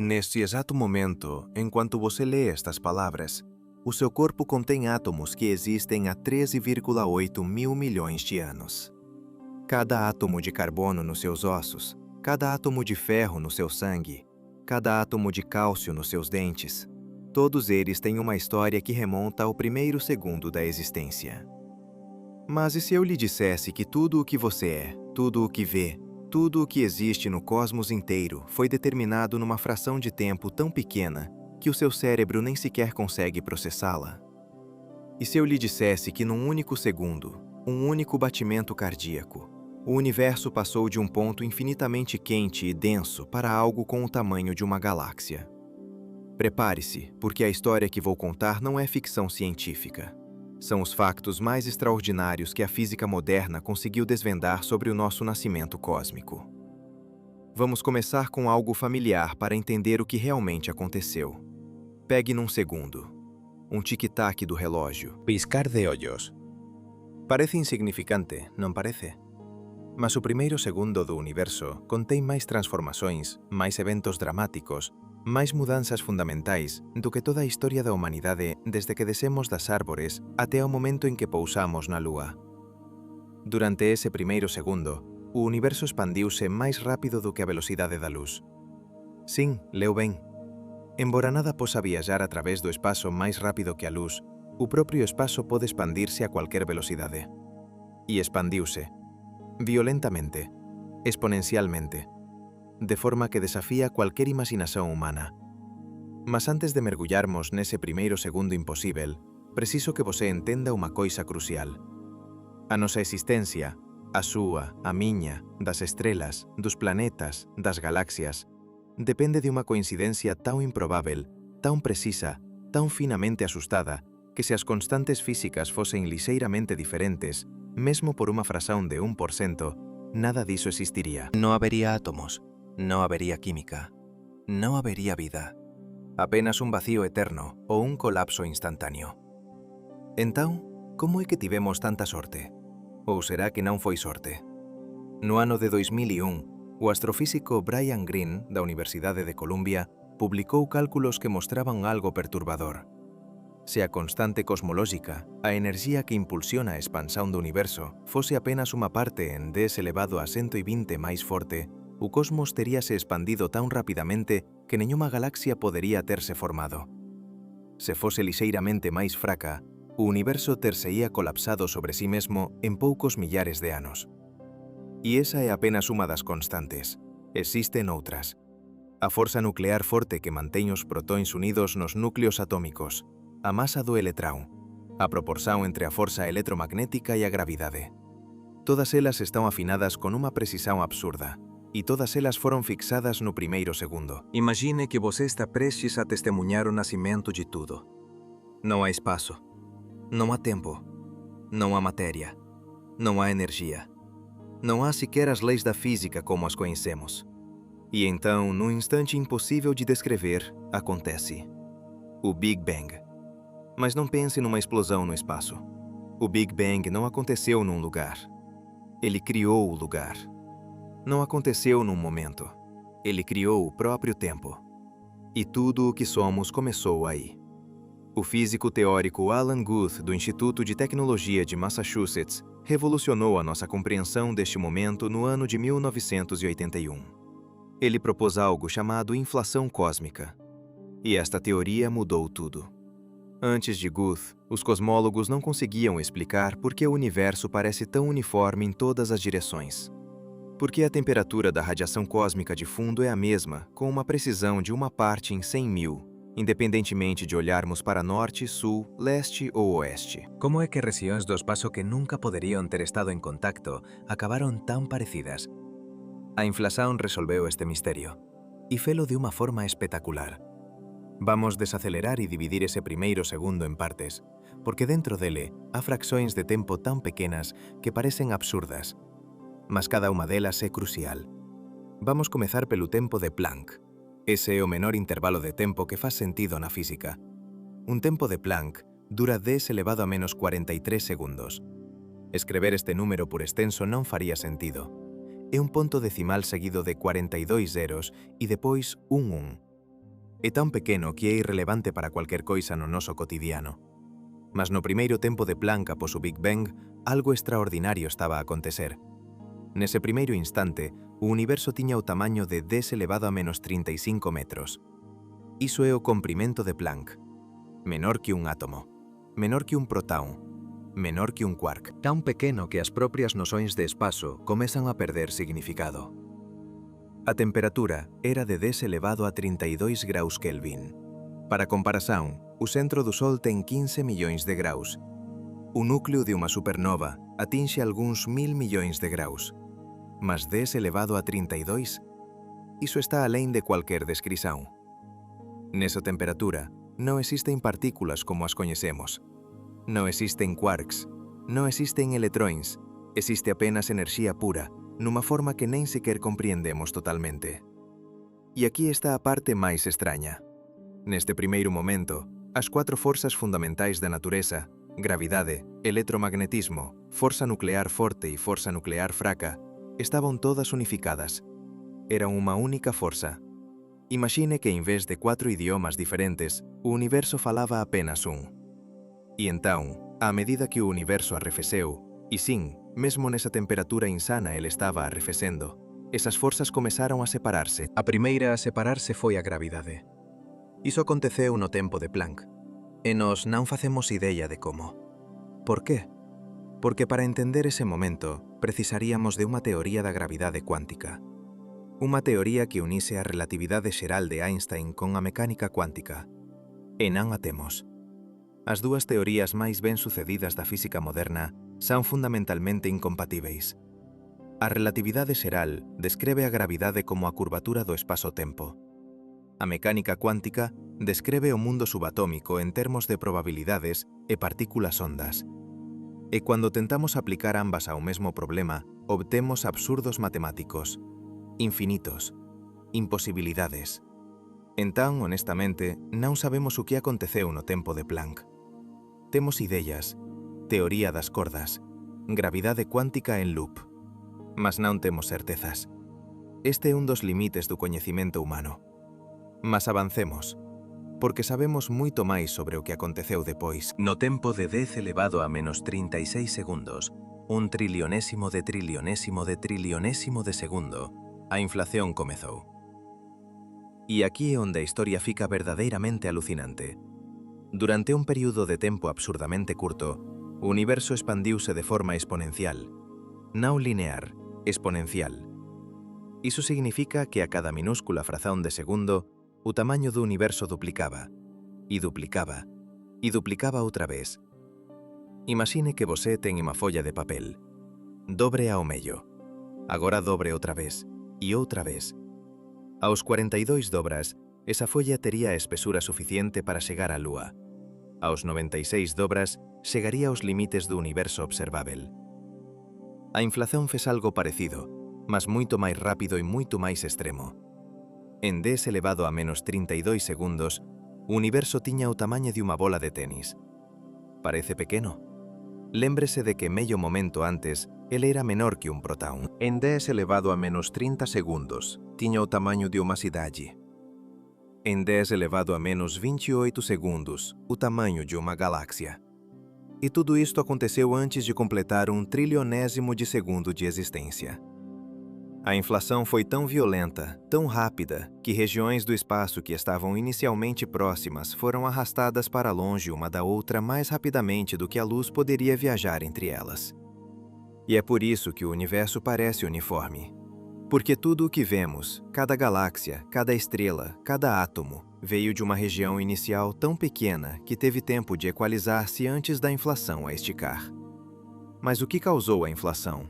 Neste exato momento, enquanto você lê estas palavras, o seu corpo contém átomos que existem há 13,8 mil milhões de anos. Cada átomo de carbono nos seus ossos, cada átomo de ferro no seu sangue, cada átomo de cálcio nos seus dentes, todos eles têm uma história que remonta ao primeiro segundo da existência. Mas e se eu lhe dissesse que tudo o que você é, tudo o que vê, tudo o que existe no cosmos inteiro foi determinado numa fração de tempo tão pequena que o seu cérebro nem sequer consegue processá-la? E se eu lhe dissesse que num único segundo, um único batimento cardíaco, o universo passou de um ponto infinitamente quente e denso para algo com o tamanho de uma galáxia? Prepare-se, porque a história que vou contar não é ficção científica. São os factos mais extraordinários que a física moderna conseguiu desvendar sobre o nosso nascimento cósmico. Vamos começar com algo familiar para entender o que realmente aconteceu. Pegue num segundo. Um tic-tac do relógio. Piscar de ollos. Parece insignificante, non parece? Mas o primeiro segundo do universo contén máis transformações, máis eventos dramáticos, máis mudanzas fundamentais do que toda a historia da humanidade desde que descemos das árbores até o momento en que pousamos na Lúa. Durante ese primeiro segundo, o universo expandiuse máis rápido do que a velocidade da luz. Sin, leu ben. Embora nada posa viaxar a través do espazo máis rápido que a luz, o propio espazo pode expandirse a cualquier velocidade. E expandiuse. Violentamente. Exponencialmente. De forma que desafía cualquier imaginación humana. Mas antes de mergullarmos nese primeiro segundo imposível, preciso que você entenda unha coisa crucial. A nosa existencia, a súa, a miña, das estrelas, dos planetas, das galaxias, depende de unha coincidencia tan improbável, tan precisa, tan finamente asustada, que se as constantes físicas fosen lixeiramente diferentes, mesmo por unha fracción de 1%, nada diso existiría. No habería átomos. No habería química. No habería vida. Apenas un vacío eterno ou un colapso instantáneo. Entón, como é que tivemos tanta sorte? Ou será que non foi sorte? No ano de 2001, o astrofísico Brian Greene, da Universidade de Columbia, publicou cálculos que mostraban algo perturbador. Se a constante cosmolóxica, a enerxía que impulsiona a expansión do universo, fose apenas unha parte en 10 elevado a 120 máis forte, o cosmos teríase expandido tan rapidamente que nenhuma galaxia podería terse formado. Se fose lixeiramente máis fraca, o universo terseía colapsado sobre sí mesmo en poucos millares de anos. E esa é apenas unha das constantes. Existen outras. A forza nuclear forte que mantén os protóns unidos nos núcleos atómicos, a masa do electrón, a proporción entre a forza electromagnética e a gravidade. Todas elas están afinadas con unha precisión absurda, e todas elas foron fixadas no primeiro segundo. Imagine que você está prestes a testemunhar o nascimento de tudo. Não há espaço, não há tempo, não há matéria, não há energia, não há sequer as leis da física como as conhecemos. E então, num instante impossível de descrever, acontece o Big Bang. Mas não pense numa explosão no espaço. O Big Bang não aconteceu num lugar. Ele criou o lugar. Não aconteceu num momento. Ele criou o próprio tempo. E tudo o que somos começou aí. O físico teórico Alan Guth, do Instituto de Tecnologia de Massachusetts, revolucionou a nossa compreensão deste momento no ano de 1981. Ele propôs algo chamado inflação cósmica. E esta teoria mudou tudo. Antes de Guth, os cosmólogos não conseguiam explicar por que o universo parece tão uniforme em todas as direções. Porque a temperatura da radiação cósmica de fundo é a mesma, com uma precisão de uma parte em 100.000, independentemente de olharmos para norte, sul, leste ou oeste. Como é que rexións do espazo que nunca poderían ter estado en contacto acabaron tan parecidas? A inflación resolveu este misterio, e felo de unha forma espectacular. Vamos desacelerar e dividir ese primeiro segundo en partes, porque dentro dele há fraccións de tempo tan pequenas que parecen absurdas, mas cada unha delas é crucial. Vamos comezar pelo tempo de Planck. Ese é o menor intervalo de tempo que faz sentido na física. Un tempo de Planck dura 10 elevado a menos 43 segundos. Escrever este número por extenso non faría sentido. É un ponto decimal seguido de 42 zeros e depois un 1. É tan pequeno que é irrelevante para cualquier coisa no noso cotidiano. Mas no primeiro tempo de Planck após o Big Bang, algo extraordinario estaba a acontecer. Nese primeiro instante, o universo tiña o tamaño de 10 elevado a menos 35 metros. Iso é o comprimento de Planck. Menor que un átomo. Menor que un protón. Menor que un quark. Tan pequeno que as propias noções de espazo comezan a perder significado. A temperatura era de 10 elevado a 32 graus Kelvin. Para comparación, o centro do Sol ten 15 millóns de graus. O núcleo de unha supernova atinxe algúns 1000 millóns de graus. Mas 10 elevado a 32? Iso está alén de cualquier descrición. Nesa temperatura, non existen partículas como as coñecemos. Non existen quarks, non existen electróns, existe apenas enerxía pura, nunha forma que nem sequer compreendemos totalmente. E aquí está a parte máis extraña. Neste primeiro momento, as 4 forzas fundamentais da natureza, gravidade, electromagnetismo, forza nuclear forte e forza nuclear fraca, estaban todas unificadas. Eran unha única forza. Imagine que en vez de 4 idiomas diferentes, o universo falaba apenas un. E entón, á medida que o universo arrefeceu, e sin, mesmo nesa temperatura insana ele estaba arrefecendo, esas forzas comezaron a separarse. A primeira a separarse foi a gravidade. Iso aconteceu no tempo de Planck, e nós non facemos idea de como. Por qué? Porque para entender ese momento, precisaríamos de unha teoría da gravidade cuántica. Unha teoría que unise a relatividade xeral de Einstein con a mecánica cuántica. E non a temos. As dúas teorías máis ben sucedidas da física moderna son fundamentalmente incompatíveis. A relatividade xeral describe a gravidade como a curvatura do espazo-tempo. A mecánica cuántica describe o mundo subatómico en termos de probabilidades e partículas ondas. E cando tentamos aplicar ambas ao mesmo problema, obtemos absurdos matemáticos, infinitos, imposibilidades. Entón, honestamente, non sabemos o que aconteceu no tempo de Planck. Temos ideas, teoría das cordas, gravidade cuántica en loop, mas non temos certezas. Este é un dos limites do coñecimento humano. Mas avancemos, porque sabemos moito máis sobre o que aconteceu depois. No tempo de 10 elevado a menos 36 segundos, un trilionésimo de trilionésimo de trilionésimo de segundo, a inflación comezou. E aquí é onde a historia fica verdadeiramente alucinante. Durante un período de tempo absurdamente curto, o universo expandiuse de forma exponencial. Non linear, exponencial. Iso significa que a cada minúscula frazón de segundo, o tamaño do universo duplicaba, e duplicaba, e duplicaba outra vez. Imagine que você ten unha folla de papel. Dobre ao medio. Agora dobre outra vez, e outra vez. Aos 42 dobras, esa folla tería a espesura suficiente para chegar á Lúa. Aos 96 dobras, chegaría aos limites do universo observável. A inflación fez algo parecido, mas moito máis rápido e moito máis extremo. En 10 elevado a menos 32 segundos, o universo tiña o tamaño de unha bola de tenis. Parece pequeno? Lémbrese de que medio momento antes, ele era menor que un protón. En 10 elevado a menos 30 segundos, tiña o tamaño de unha cidade. En 10 elevado a menos 28 segundos, o tamanho de uma galáxia. E tudo isto aconteceu antes de completar um trilionésimo de segundo de existência. A inflação foi tão violenta, tão rápida, que regiões do espaço que estavam inicialmente próximas foram arrastadas para longe uma da outra mais rapidamente do que a luz poderia viajar entre elas. E é por isso que o universo parece uniforme. Porque tudo o que vemos, cada galáxia, cada estrela, cada átomo, veio de uma região inicial tão pequena que teve tempo de equalizar-se antes da inflação a esticar. Mas o que causou a inflação?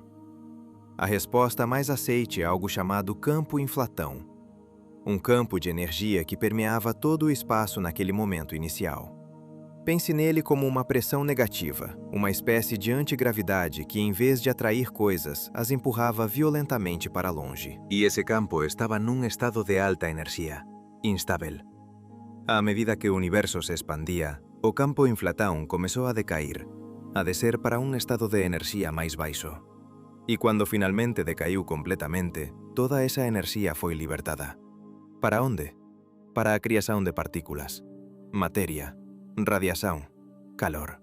A resposta mais aceite é algo chamado campo inflatão. Um campo de energia que permeava todo o espaço naquele momento inicial. Pense nele como uma pressão negativa, uma espécie de antigravidade que, em vez de atrair coisas, as empurrava violentamente para longe. E esse campo estava num estado de alta energia, instável. À medida que o universo se expandia, o campo inflatão começou a decair, a descer para um estado de energia mais baixo. E quando finalmente decaiu completamente, toda esa enerxía foi libertada. Para onde? para a criación de partículas. Materia, radiación, calor.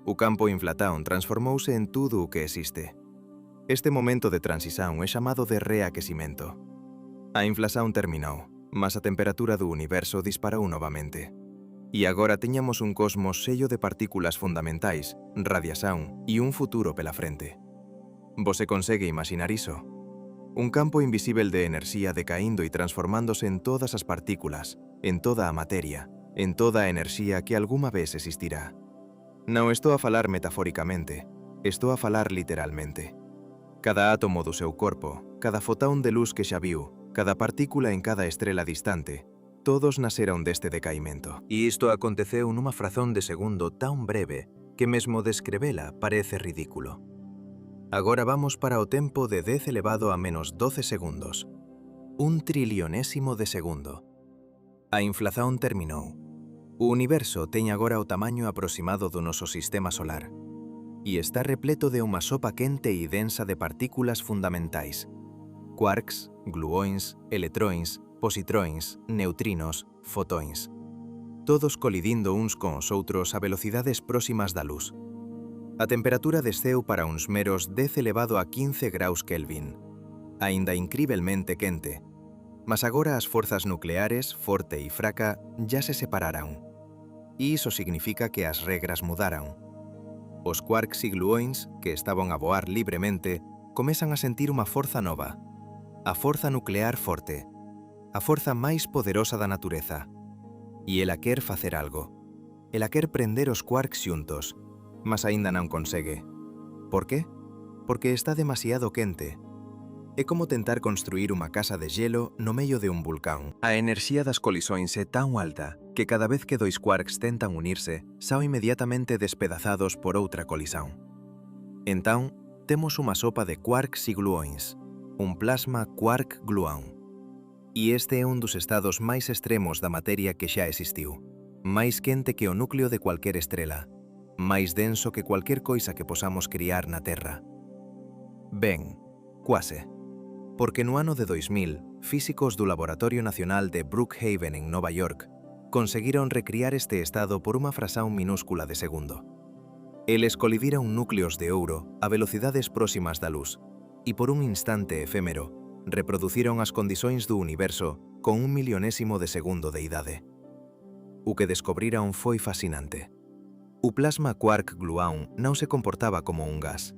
O campo inflatón transformouse en tudo o que existe. Este momento de transición é chamado de reaquecimento. A inflación terminou, mas a temperatura do universo disparou novamente. E agora teñamos un cosmos sello de partículas fundamentais, radiación e un futuro pela frente. Você consegue imaginar iso? Un campo invisível de enerxía decaíndo e transformándose en todas as partículas, en toda a materia, en toda a enerxía que algunha vez existirá. Non estou a falar metafóricamente, estou a falar literalmente. Cada átomo do seu corpo, cada fotón de luz que xa viu, cada partícula en cada estrela distante, todos naceron deste decaimento. E isto aconteceu nunha frazón de segundo tan breve que mesmo descrevela parece ridículo. Agora vamos para o tempo de 10 elevado a menos 12 segundos. Un trilionésimo de segundo. A inflación terminou. O universo ten agora o tamaño aproximado do noso sistema solar e está repleto de unha sopa quente e densa de partículas fundamentais. Quarks, gluóns, electróns, positróns, neutrinos, fotóns. Todos colidindo uns con os outros a velocidades próximas da luz. A temperatura desceu para uns meros 10 elevado a 15 graus Kelvin, aínda incrivelmente quente, mas agora as forzas nucleares, forte e fraca, ya se separaron. E iso significa que as regras mudaron. Os quarks e gluóns, que estaban a voar libremente, comezan a sentir unha forza nova, a forza nuclear forte, a forza máis poderosa da natureza. E ela quer facer algo. Ela quer prender os quarks xuntos, mas aínda non consegue. Por qué? Porque está demasiado quente. É como tentar construir unha casa de hielo no medio de un vulcán. A enerxía das colisóns é tan alta que cada vez que dois quarks tentan unirse, saen inmediatamente despedazados por outra colisón. Entón, temos unha sopa de quarks e gluóns, un plasma quark-gluón. E este é un dos estados máis extremos da materia que xa existiu, máis quente que o núcleo de cualquier estrela, máis denso que cualquier coisa que posamos criar na Terra. Ben, quase. Porque no ano de 2000, físicos do Laboratorio Nacional de Brookhaven en Nova York conseguiron recriar este estado por unha fracción minúscula de segundo. Eles colidiron núcleos de ouro a velocidades próximas da luz e por un instante efémero reproduciron as condicións do universo con 1.000.000º de segundo de idade. O que descubriron foi fascinante. O plasma quark-gluón non se comportaba como un gas.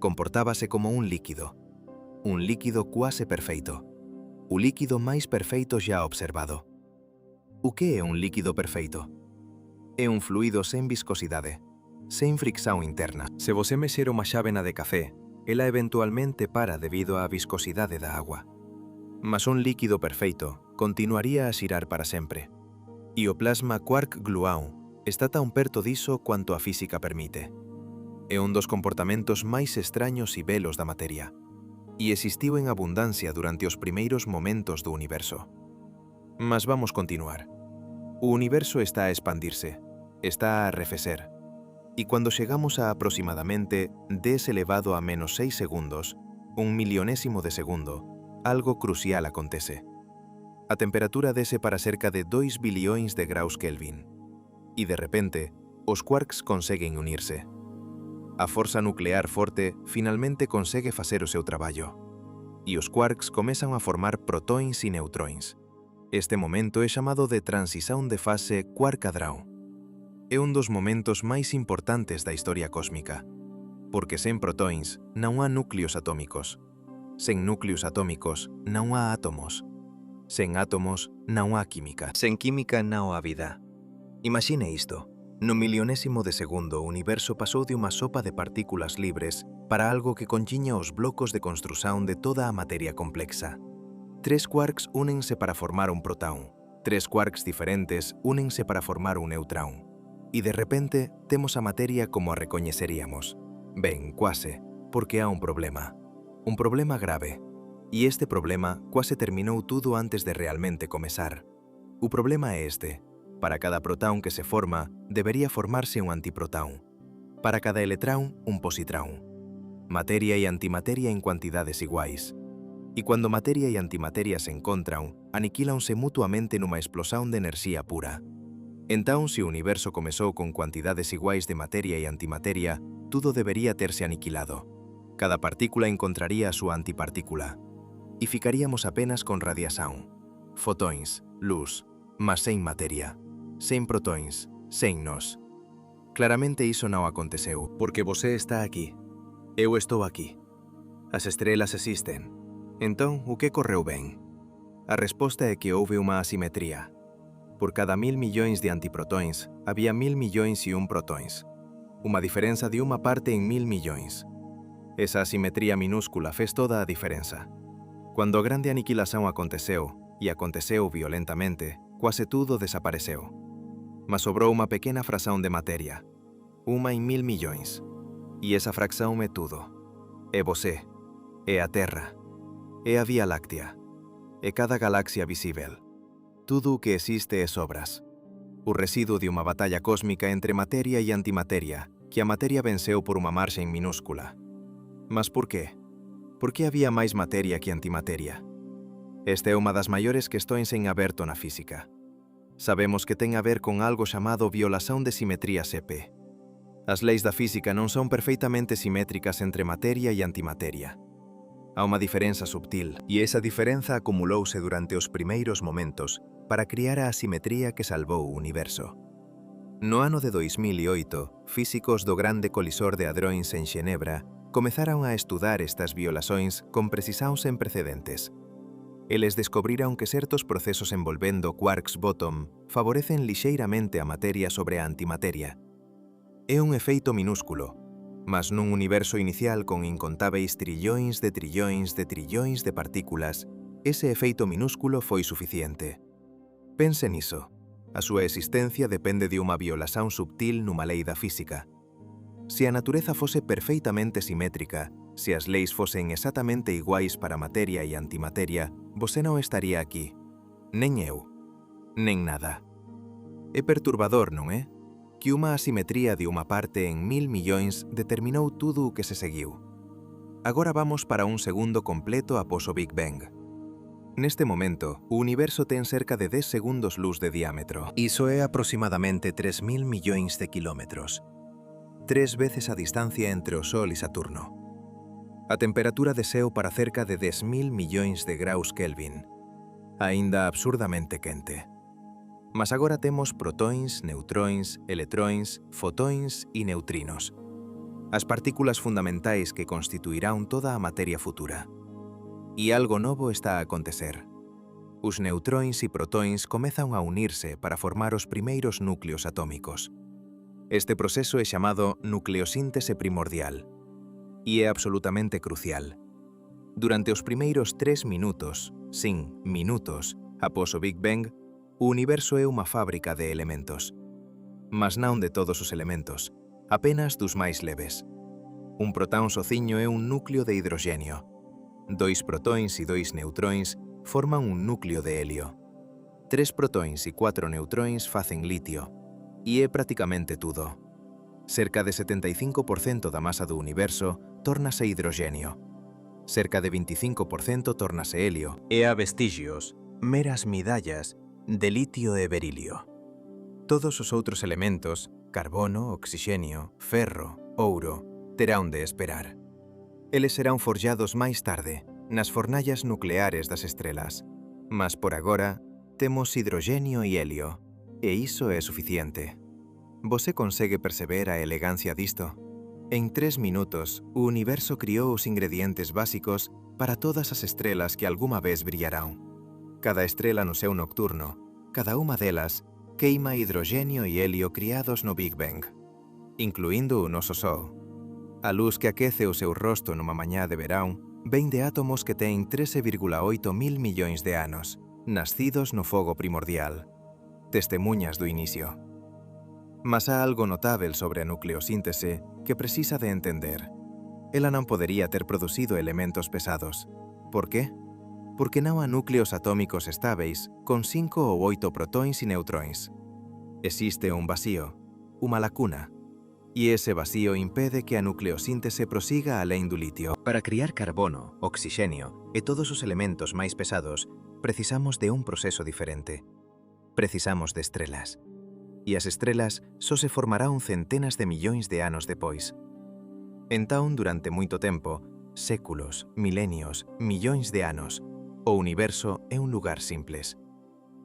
Comportábase como un líquido quase perfeito. O líquido máis perfeito xa observado. O que é un líquido perfeito? É un fluido sen viscosidade, sen fricción interna. Se você mexer unha xávena de café, ela eventualmente para debido á viscosidade da agua. Mas un líquido perfeito continuaría a xirar para sempre. E o plasma quark-gluón está tan perto diso cuanto a física permite. É un dos comportamentos máis extraños e belos da materia, e existiu en abundancia durante os primeiros momentos do universo. Mas vamos continuar. O universo está a expandirse, está a arrefecer, e cando chegamos a aproximadamente 10 elevado a menos 6 segundos, 1.000.000º de segundo, algo crucial acontece. A temperatura desce para cerca de 2 billións de graus Kelvin. E de repente, os quarks conseguen unirse. A forza nuclear forte finalmente consegue facer o seu traballo. E os quarks comezan a formar protóns e neutróns. Este momento é chamado de transición de fase quark-hadrón. É un dos momentos máis importantes da historia cósmica, porque sen protóns non há núcleos atómicos. Sen núcleos atómicos non há átomos. Sen átomos non há química. Sen química non há vida. Imagine isto. No 1.000.000º de segundo, o universo pasou de unha sopa de partículas libres para algo que contiña os blocos de construción de toda a materia complexa. 3 quarks únense para formar un protón. 3 quarks diferentes únense para formar un neutrón. E de repente, temos a materia como a recoñeceríamos. Ben, quase, porque há un problema grave. E este problema quase terminou tudo antes de realmente comezar. O problema é este. Para cada protón que se forma, debería formarse un antiprotón. Para cada electrón, un positrón. Materia e antimateria en cuantidades iguais. E quando materia e antimateria se encontram, aniquilam-se mutuamente numa explosão de energia pura. Então, se o universo começou com quantidades iguais de matéria e antimateria, tudo deveria ter se aniquilado. Cada partícula encontraria a sua antipartícula. E ficaríamos apenas com radiação, fotões, luz, mas sem matéria, sem protões, sem nós. Claramente isso não aconteceu, porque você está aqui. Eu estou aqui. As estrelas existem. Então, o que correu bem? A resposta é que houve uma assimetria. Por cada 1000 milhões de antiprotões, havia 1000 milhões e 1 protões. Uma diferença de uma parte em 1000 milhões. Essa assimetria minúscula fez toda a diferença. Quando a grande aniquilação aconteceu, e aconteceu violentamente, quase tudo desapareceu. Mas sobrou uma pequena fração de matéria. Uma em 1000 milhões. E essa fração é tudo. É você. É a Terra. É a Via Láctea. É cada galáxia visível. Tudo o que existe é sobras. O resíduo de uma batalha cósmica entre matéria e antimatéria, que a matéria venceu por uma margem minúscula. Mas por quê? Por que havia mais matéria que antimatéria? Esta é uma das maiores questões em aberto na física. Sabemos que tem a ver com algo chamado violação de simetria CP. As leis da física não são perfeitamente simétricas entre matéria e antimatéria. Há uma diferença subtil, e essa diferença acumulou-se durante os primeiros momentos para criar a asimetria que salvou o universo. No ano de 2008, físicos do Grande Colisor de Hadrões en Xenebra comezaron a estudar estas violações con precisão sen precedentes. Eles descubriron que certos procesos envolvendo quarks bottom favorecen lixeiramente a materia sobre a antimateria. É un efeito minúsculo, mas nun universo inicial con incontáveis trillóns de partículas, ese efeito minúsculo foi suficiente. Pense niso. A súa existencia depende de unha violación subtil nunha lei da física. Se a natureza fose perfeitamente simétrica, se as leis fosen exactamente iguais para materia e antimateria, você non estaría aquí. Nen eu. Nen nada. É perturbador, non é? Que unha asimetría de unha parte en 1000 millóns determinou tudo o que se seguiu. Agora vamos para un segundo completo após o Big Bang. Neste momento, o universo ten cerca de 10 segundos luz de diámetro. Iso é aproximadamente 3000 millóns de kilómetros. 3 veces a distancia entre o Sol e Saturno. A temperatura desceu para cerca de 10.000 millóns de graus Kelvin. Aínda absurdamente quente. Mas agora temos protóns, neutróns, electróns, fotóns e neutrinos. As partículas fundamentais que constituirán toda a materia futura. E algo novo está a acontecer. Os neutróns e protóns comezan a unirse para formar os primeiros núcleos atómicos. Este proceso é chamado nucleosíntese primordial e é absolutamente crucial. Durante os primeiros 3 minutos, após o Big Bang, o universo é unha fábrica de elementos. Mas non de todos os elementos, apenas dos máis leves. Un protón sociño é un núcleo de hidroxenio. 2 protóns e 2 neutróns forman un núcleo de helio. 3 protóns e 4 neutróns facen litio. E é prácticamente tudo. Cerca de 75% da masa do universo tórnase hidroxenio. Cerca de 25% tórnase helio. E há vestigios, meras midallas, de litio e berilio. Todos os outros elementos, carbono, oxixenio, ferro, ouro, terán de esperar. Eles serán forjados máis tarde, nas fornallas nucleares das estrelas. Mas por agora, temos hidroxenio e helio, e iso é suficiente. Você consegue perceber a elegancia disto? En 3 minutos, o universo criou os ingredientes básicos para todas as estrelas que alguma vez brillarán. Cada estrela no seu nocturno, cada unha delas, queima hidroxenio e helio criados no Big Bang, incluindo o noso Sol. A luz que aquece o seu rosto numa mañá de verán vén de átomos que ten 13,8 mil millóns de anos, nascidos no fogo primordial, testemunhas do inicio. Mas há algo notável sobre a nucleosíntese que precisa de entender. Ela non podería ter producido elementos pesados. Por qué? Porque non há núcleos atómicos estáveis con 5 ou 8 protóns e neutróns. Existe un vacío, unha lacuna. E ese vacío impede que a nucleosíntese prosiga além do litio. Para criar carbono, oxixenio e todos os elementos máis pesados, precisamos de un proceso diferente. Precisamos de estrelas. E as estrelas só se formarán centenas de millóns de anos depois. Entón, durante moito tempo, séculos, milenios, millóns de anos, o universo é un lugar simples.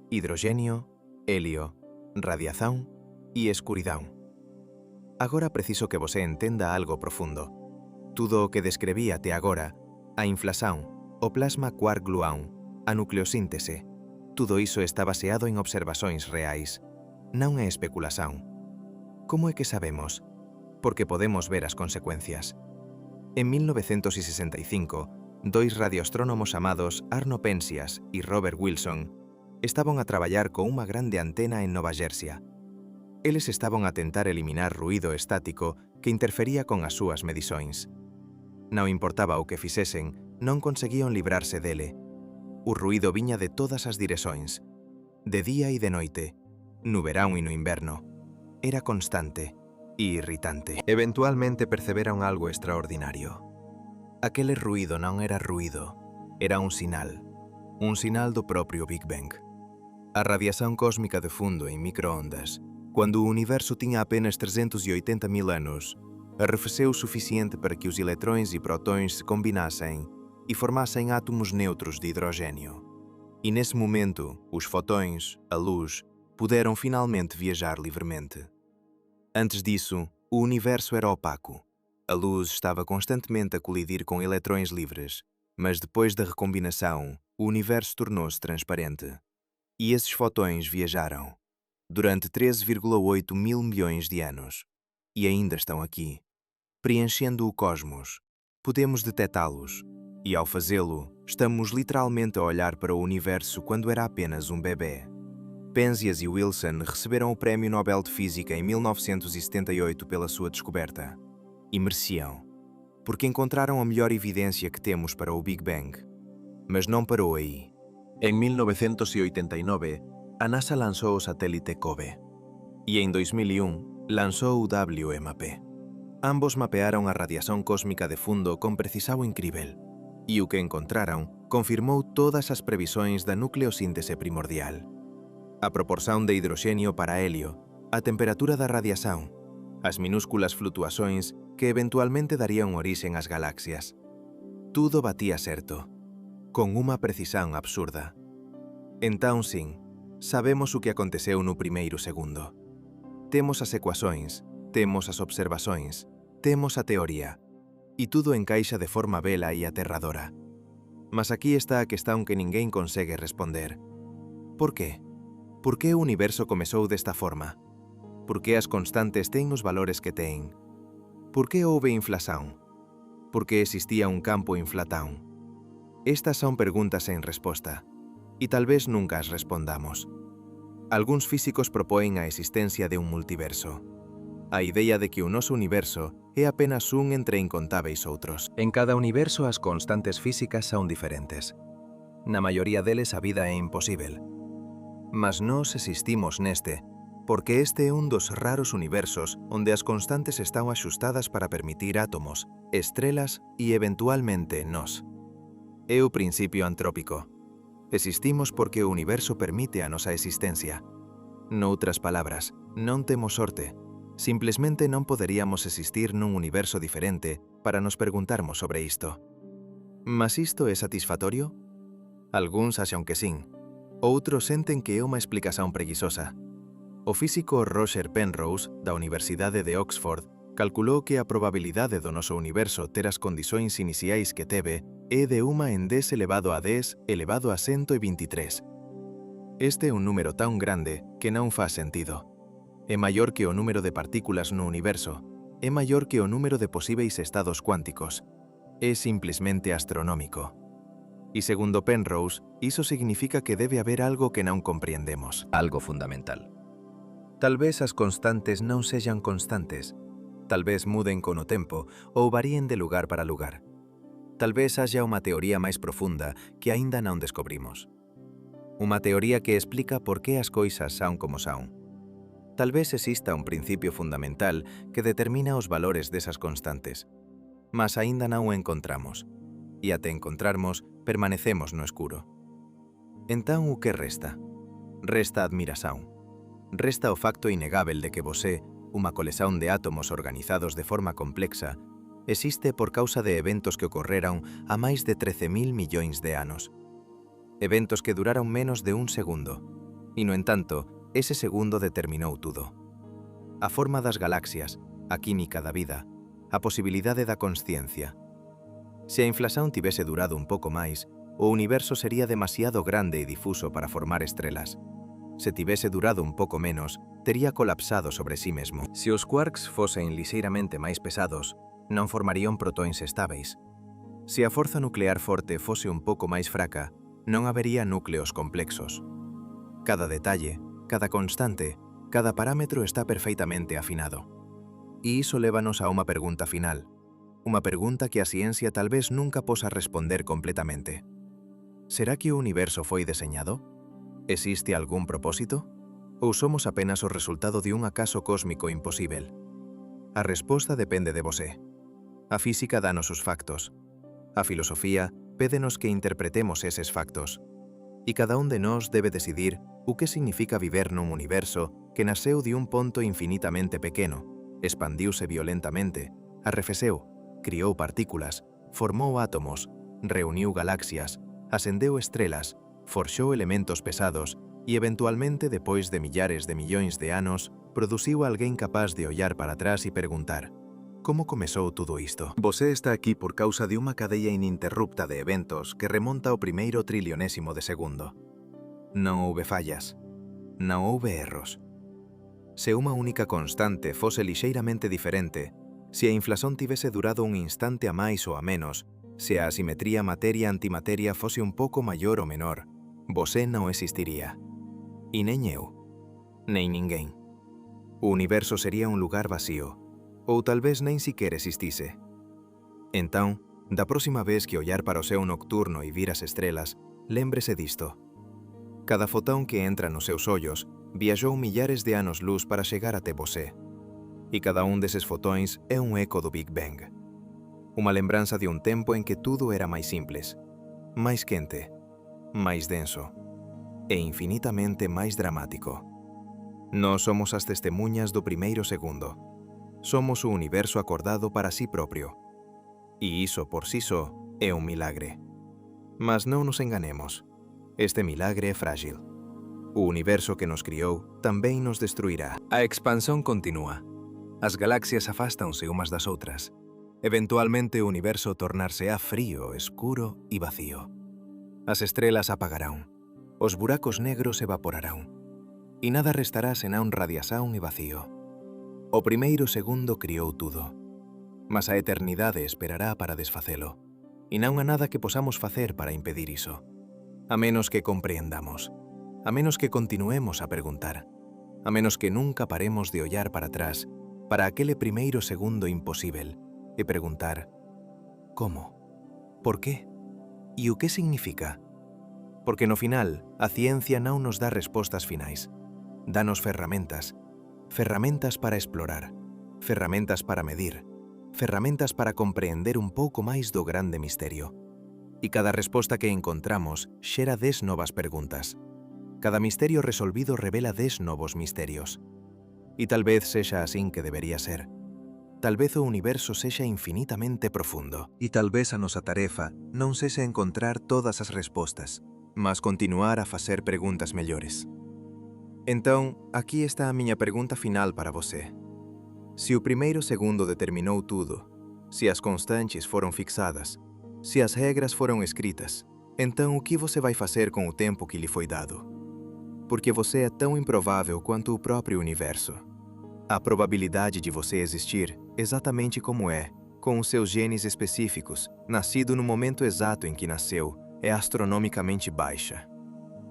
Hidrogenio, helio, radiación e escuridão. Agora preciso que você entenda algo profundo. Tudo o que descreví até agora, a inflación, o plasma quark-gluón, a nucleosíntese, tudo iso está baseado en observacións reais, non é especulación. Como é que sabemos? Porque podemos ver as consecuencias. En 1965, dois radioastrónomos amados Arno Penzias e Robert Wilson estaban a traballar con unha grande antena en Nova Jersey. Eles estaban a tentar eliminar ruído estático que interfería con as súas medições. Non importaba o que fixesen, non conseguían librarse dele. O ruído viña de todas as direccións, de día e de noite, no verán e no inverno. Era constante e irritante. Eventualmente perceberon algo extraordinario. Aquele ruído non era ruído, era un sinal do propio Big Bang. A radiación cósmica de fundo en microondas, quando o universo tiña apenas 380.000 anos, arrefeceu o suficiente para que os elétrons e prótons se combinassem e formassem átomos neutros de hidrogênio. E nesse momento, os fotões, a luz, puderam finalmente viajar livremente. Antes disso, o universo era opaco. A luz estava constantemente a colidir com eletrões livres, mas depois da recombinação, o universo tornou-se transparente. E esses fotões viajaram durante 13,8 mil milhões de anos. E ainda estão aqui, preenchendo o cosmos. Podemos detectá-los. E ao fazê-lo, estamos literalmente a olhar para o universo quando era apenas um bebê. Penzias e Wilson receberam o Prémio Nobel de Física em 1978 pela sua descoberta. E mereciam, porque encontraram a melhor evidência que temos para o Big Bang. Mas não parou aí. Em 1989, a NASA lançou o satélite COBE. E em 2001, lançou o WMAP. Ambos mapearam a radiação cósmica de fundo com precisão incrível. E o que encontraram confirmou todas as previsões da nucleosíntese primordial. A proporção de hidrogênio para helio, a temperatura da radiação, as minúsculas flutuações que eventualmente darían orixe ás galaxias. Tudo batía certo, con unha precisão absurda. Entón, sim, sabemos o que aconteceu no primeiro segundo. Temos as ecuações, temos as observações, temos a teoría, e tudo encaixa de forma bela e aterradora. Mas aquí está a questão que ninguén consegue responder. Por qué? Por que o universo comezou desta forma? Por que as constantes ten os valores que ten? Por que houve inflación? Por que existía un campo inflatón? Estas son preguntas sen resposta, e talvez nunca as respondamos. Algúns físicos propoen a existencia de un multiverso. A idea de que o noso universo é apenas un entre incontáveis outros. En cada universo as constantes físicas son diferentes. Na maioría deles a vida é imposível. Mas nós existimos neste, porque este é un dos raros universos onde as constantes están axustadas para permitir átomos, estrelas e eventualmente nós. É o principio antrópico. Existimos porque o universo permite a nosa existencia. Noutras palabras, non temos sorte. Simplesmente non poderíamos existir nun universo diferente para nos preguntarmos sobre isto. Mas isto é satisfactorio? Algúns axan que sin. Outros senten que é unha explicación preguizosa. O físico Roger Penrose, da Universidade de Oxford, calculou que a probabilidade do noso universo ter as condições iniciais que teve é de 1 en 10 elevado a 10 elevado a 123. Este é un número tan grande que non faz sentido. É maior que o número de partículas no universo, é maior que o número de posíveis estados cuánticos. É simplesmente astronómico. E segundo Penrose, iso significa que debe haber algo que non compreendemos. Algo fundamental. Tal vez as constantes non sexan constantes. Tal vez muden con o tempo ou varíen de lugar para lugar. Tal vez haxa unha teoría máis profunda que aínda non descobrimos. Unha teoría que explica por que as coisas son como son. Talvez exista un principio fundamental que determina os valores desas constantes, mas aínda non o encontramos, e até encontrarmos, permanecemos no escuro. Entón, o que resta? Resta a admiración. Resta o facto inegábel de que vosé, unha colección de átomos organizados de forma complexa, existe por causa de eventos que ocorreron a máis de 13.000 millóns de anos. Eventos que duraron menos de un segundo, e, no entanto, ese segundo determinou tudo. A forma das galaxias, a química da vida, a posibilidade da consciencia. Se a inflación tivese durado un pouco máis, o universo sería demasiado grande e difuso para formar estrelas. Se tivese durado un pouco menos, tería colapsado sobre sí mesmo. Se os quarks fosen lixeiramente máis pesados, non formarían protóns estáveis. Se a forza nuclear forte fose un pouco máis fraca, non habería núcleos complexos. Cada detalle, cada constante, cada parámetro está perfeitamente afinado. E iso lévanos a unha pergunta final. Unha pergunta que a ciencia tal vez nunca posa responder completamente. Será que o universo foi deseñado? Existe algún propósito? Ou somos apenas o resultado de un acaso cósmico imposível? A resposta depende de vosé. A física danos os factos. A filosofía pédenos que interpretemos eses factos. E cada un de nós debe decidir o que significa viver nun universo que nasceu de un ponto infinitamente pequeno, expandiuse violentamente, arrefeceu, criou partículas, formou átomos, reuniu galaxias, ascendeu estrelas, forxou elementos pesados e, eventualmente, depois de millares de millóns de anos, produciu alguén capaz de ollar para atrás e perguntar: como comezou tudo isto? Vosé está aquí por causa de unha cadeia ininterrupta de eventos que remonta ao primeiro trilionésimo de segundo. Non houve fallas, non houve erros. Se unha única constante fose lixeiramente diferente, se a inflación tivese durado un instante a máis ou a menos, se a asimetría materia-antimateria fose un pouco maior ou menor, vosé non existiría. E nen eu, nen ninguén. O universo sería un lugar vacío, ou tal vez nen siquer existise. Entón, da próxima vez que ollar para o ceo nocturno e vir as estrelas, lémbrese disto. Cada fotón que entra nos seus ollos viaxou millares de anos luz para chegar até vosé. E cada un deses fotóns é un eco do Big Bang. Unha lembranza de un tempo en que tudo era máis simples, máis quente, máis denso e infinitamente máis dramático. Nós somos as testemunhas do primeiro segundo. Somos o universo acordado para sí propio. E iso por sí só é un milagre. Mas non nos enganemos. Este milagre é frágil. O universo que nos criou tamén nos destruirá. A expansón continúa. As galaxias afástanse umas das outras. Eventualmente o universo tornarse-á frío, escuro e vacío. As estrelas apagarán. Os buracos negros evaporarán. E nada restará senón radiación e vacío. O primeiro segundo criou tudo. Mas a eternidade esperará para desfacelo. E non há nada que posamos facer para impedir iso. A menos que compreendamos. A menos que continuemos a preguntar. A menos que nunca paremos de ollar para atrás, para aquele primeiro segundo imposível, e preguntar: como? Por qué? E o que significa? Porque no final, a ciencia non nos dá respostas finais. Danos ferramentas. Ferramentas para explorar. Ferramentas para medir. Ferramentas para compreender un pouco máis do grande misterio. E cada resposta que encontramos xera 10 novas preguntas. Cada misterio resolvido revela 10 novos misterios. E tal vez sexa asín que debería ser. Tal vez o universo sexa infinitamente profundo. E tal vez a nosa tarefa non sexa encontrar todas as respostas, mas continuar a facer preguntas mellores. Entón, aquí está a miña pergunta final para vosé. Se o primeiro segundo determinou tudo, se as constantes foron fixadas, se as regras foron escritas, entón o que você vai facer com o tempo que lhe foi dado? Porque você é tão improvável quanto o próprio universo. A probabilidade de você existir, exatamente como é, com os seus genes específicos, nascido no momento exato em que nasceu, é astronomicamente baixa.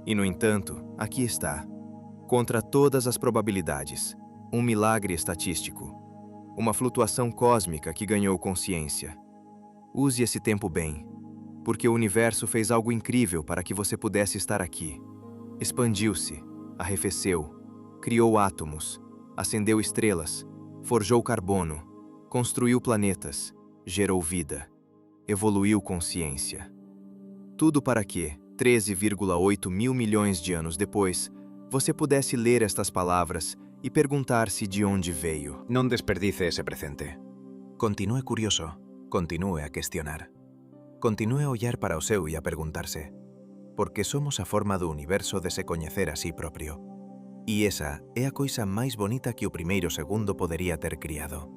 E, no entanto, aqui está, contra todas as probabilidades, um milagre estatístico, uma flutuação cósmica que ganhou consciência. Use esse tempo bem, porque o universo fez algo incrível para que você pudesse estar aqui. Expandiu-se, arrefeceu, criou átomos, acendeu estrelas, forjou carbono, construiu planetas, gerou vida, evoluiu consciência. Tudo para que, 13,8 mil milhões de anos depois, você pudesse ler estas palavras e perguntar-se de onde veio. Non desperdice ese presente. Continúe curioso, continúe a questionar. Continúe a ollar para o seu e a perguntarse, porque somos a forma do universo de se coñecer a sí propio. E esa é a coisa máis bonita que o primeiro segundo podería ter criado.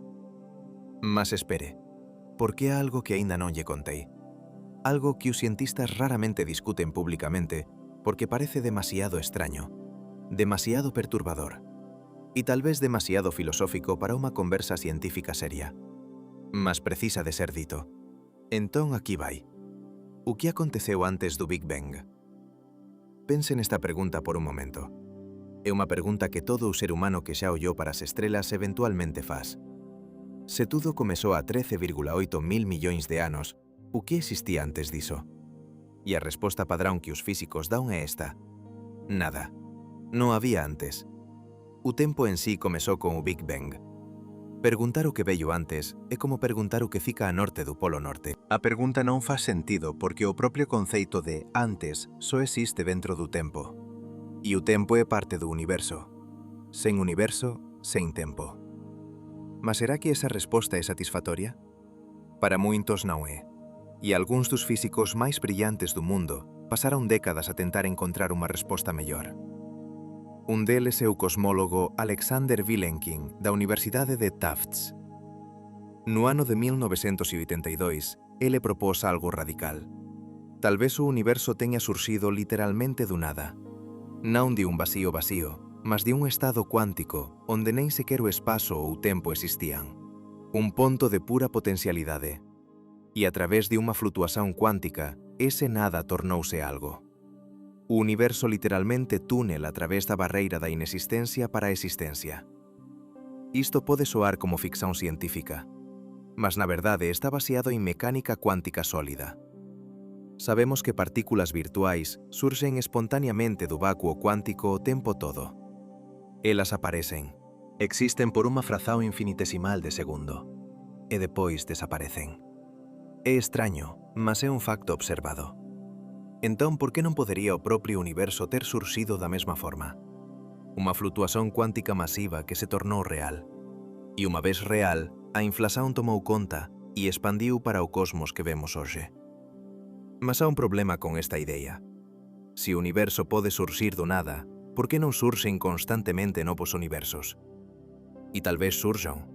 Mas espere, porque há algo que aínda non lle contei. Algo que os cientistas raramente discuten públicamente porque parece demasiado extraño, demasiado perturbador, e tal vez demasiado filosófico para unha conversa científica seria. Mas precisa de ser dito. Entón aquí vai. O que aconteceu antes do Big Bang? Pense nesta pregunta por un momento. É unha pregunta que todo o ser humano que xa ollou para as estrelas eventualmente faz. Se tudo comezou a 13,8 mil millóns de anos, o que existía antes diso? E a resposta padrón que os físicos dan é esta. Nada. Non había antes. O tempo en sí comezou con o Big Bang. Perguntar o que veio antes é como perguntar o que fica a norte do Polo Norte. A pergunta non faz sentido porque o propio conceito de antes só existe dentro do tempo. E o tempo é parte do universo. Sen universo, sen tempo. Mas será que esa resposta é satisfactoria? Para moitos non é. E algúns dos físicos máis brillantes do mundo pasaron décadas a tentar encontrar unha resposta mellor. Un deles é o cosmólogo Alexander Vilenkin, da Universidade de Tufts. No ano de 1982, ele propós algo radical. Talvez o universo teña surxido literalmente do nada. Non de un vacío, mas de un estado cuántico onde nem sequer o espazo ou o tempo existían. Un ponto de pura potencialidade. E a través de unha flutuación cuántica, ese nada tornouse algo. O universo literalmente túnel a través da barreira da inexistencia para a existencia. Isto pode soar como ficción científica, mas na verdade está baseado en mecánica cuántica sólida. Sabemos que partículas virtuais surxen espontaneamente do vacuo cuántico o tempo todo. Elas aparecen, existen por unha frazao infinitesimal de segundo, e depois desaparecen. É extraño, mas é un facto observado. Entón, por que non podería o propio universo ter surxido da mesma forma? Unha flutuación cuántica masiva que se tornou real. E unha vez real, a inflación tomou conta e expandiu para o cosmos que vemos hoxe. Mas há un problema con esta idea. Se o universo pode surxir do nada, por que non surxen constantemente novos universos? E tal vez surxan.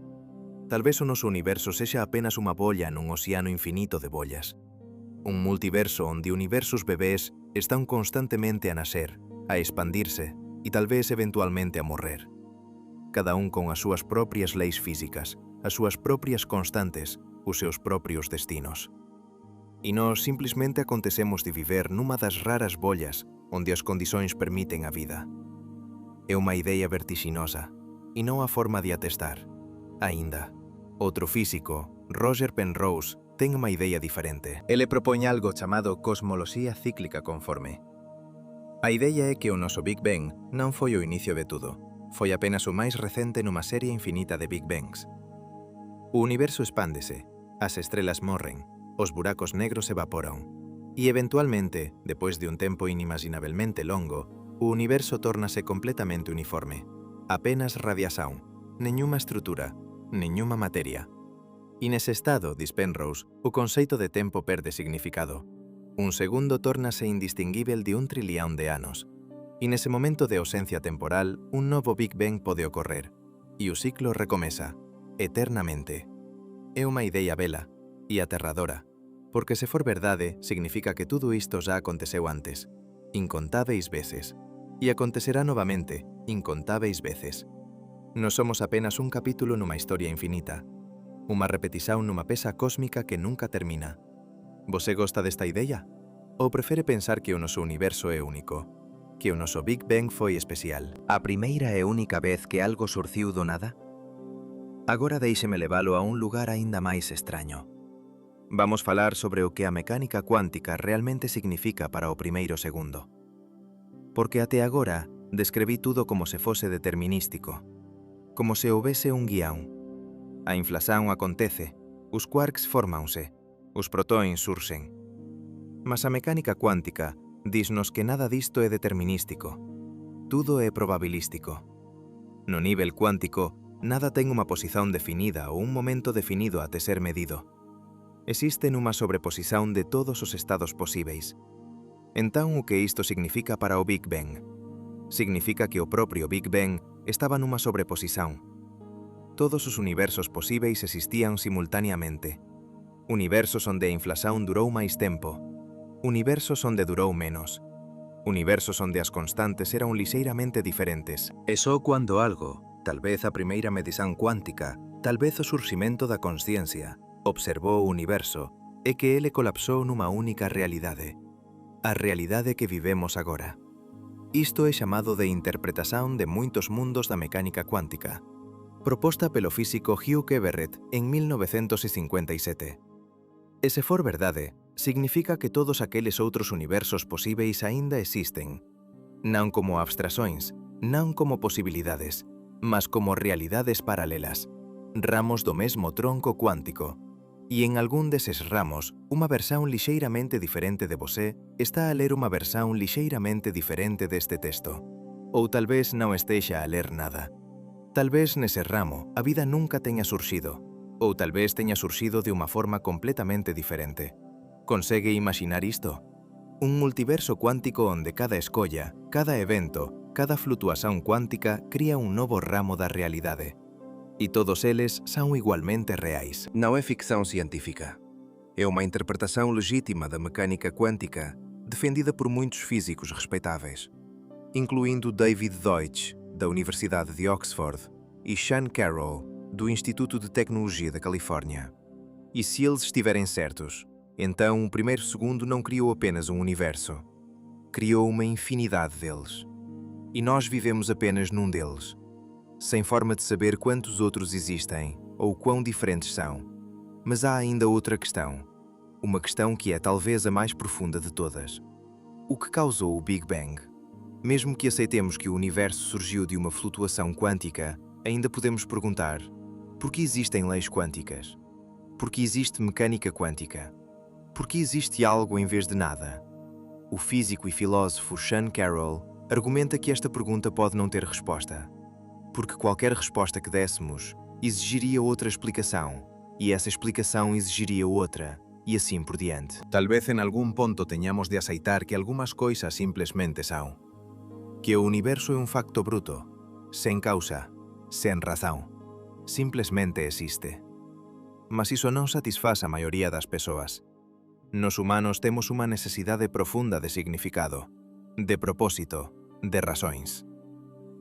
Tal vez o noso universo sexa apenas unha bolla nun océano infinito de bollas. Un multiverso onde universos bebés están constantemente a nacer, a expandirse e tal vez eventualmente a morrer. Cada un con as súas propias leis físicas, as súas propias constantes, os seus propios destinos. E nós simplesmente acontecemos de viver nunha das raras bollas onde as condições permiten a vida. É unha idea vertixinosa e non a forma de atestar. Aínda, outro físico, Roger Penrose, ten unha idea diferente. Ele propón algo chamado cosmoloxía cíclica conforme. A idea é que o noso Big Bang non foi o inicio de tudo, foi apenas o máis recente nunha serie infinita de Big Bangs. O universo expándese, as estrelas morren, os buracos negros evaporan, e eventualmente, depois de un tempo inimaginablemente longo, o universo tórnase completamente uniforme. Apenas radiación, neñuma estrutura, neñuma materia. E nese estado, dis Penrose, o conceito de tempo perde significado. Un segundo tórnase indistinguível de 1 trillón de anos. E nese momento de ausencia temporal, un novo Big Bang pode ocorrer. E o ciclo recomeza, eternamente. É unha idea bela e aterradora, porque se for verdade, significa que tudo isto já aconteceu antes, incontáveis veces. E acontecerá novamente, incontáveis veces. Non somos apenas un capítulo nunha historia infinita, unha repetición nunha peza cósmica que nunca termina. Você gosta desta idea? Ou prefere pensar que o noso universo é único? Que o noso Big Bang foi especial? A primeira e única vez que algo surciu do nada? Agora déixeme levalo a un lugar aínda máis extraño. Vamos falar sobre o que a mecánica cuántica realmente significa para o primeiro segundo. Porque até agora descreví tudo como se fose determinístico, como se houvese un guión. A inflación acontece, os quarks fórmanse, os protóns surxen. Mas a mecánica cuántica dísnos que nada disto é determinístico. Tudo é probabilístico. No nivel cuántico, nada ten unha posición definida ou un momento definido até ser medido. Existe unha sobreposición de todos os estados posíveis. Entón, o que isto significa para o Big Bang? Significa que o propio Big Bang estaba nunha sobreposición. Todos os universos posíveis existían simultaneamente. Universos onde a inflación durou máis tempo. Universos onde durou menos. Universos onde as constantes eran lixeiramente diferentes. E só cuando algo, tal vez a primeira medición cuántica, tal vez o surximento da consciencia, observou o universo, é que ele colapsou nunha única realidade. A realidade que vivemos agora. Isto é chamado de interpretación de moitos mundos da mecánica cuántica, proposta pelo físico Hugh Everett en 1957. E se for verdade, significa que todos aqueles outros universos posíveis aínda existen, non como abstrações, non como posibilidades, mas como realidades paralelas, ramos do mesmo tronco cuántico. E en algún deses ramos, unha versión lixeiramente diferente de você está a ler unha versión lixeiramente diferente deste texto. Ou tal vez non estexa a ler nada. Tal vez nese ramo a vida nunca teña surxido, ou tal vez teña surxido de unha forma completamente diferente. Consegue imaginar isto? Un multiverso cuántico onde cada escolla, cada evento, cada flutuación cuántica cría un novo ramo da realidade. E todos eles son igualmente reais. Não é ficção científica. É uma interpretação legítima da mecânica quântica, defendida por muitos físicos respeitáveis, incluindo David Deutsch, da Universidade de Oxford, e Sean Carroll, do Instituto de Tecnologia da Califórnia. E se eles estiverem certos, então o primeiro segundo não criou apenas um universo, criou uma infinidade deles. E nós vivemos apenas num deles, sem forma de saber quantos outros existem ou quão diferentes são. Mas há ainda outra questão, uma questão que é talvez a mais profunda de todas. O que causou o Big Bang? Mesmo que aceitemos que o universo surgiu de uma flutuação quântica, ainda podemos perguntar: por que existem leis quânticas? Por que existe mecânica quântica? Por que existe algo em vez de nada? O físico e filósofo Sean Carroll argumenta que esta pergunta pode não ter resposta, porque qualquer resposta que dessemos exigiria outra explicação, e essa explicação exigiria outra, e assim por diante. Talvez en algún ponto teñamos de aceitar que algunhas coisas simplesmente son. Que o universo é un facto bruto, sen causa, sen razón. Simplesmente existe. Mas iso non satisfaz a maioría das persoas. Nos humanos temos unha necesidade profunda de significado, de propósito, de razóns.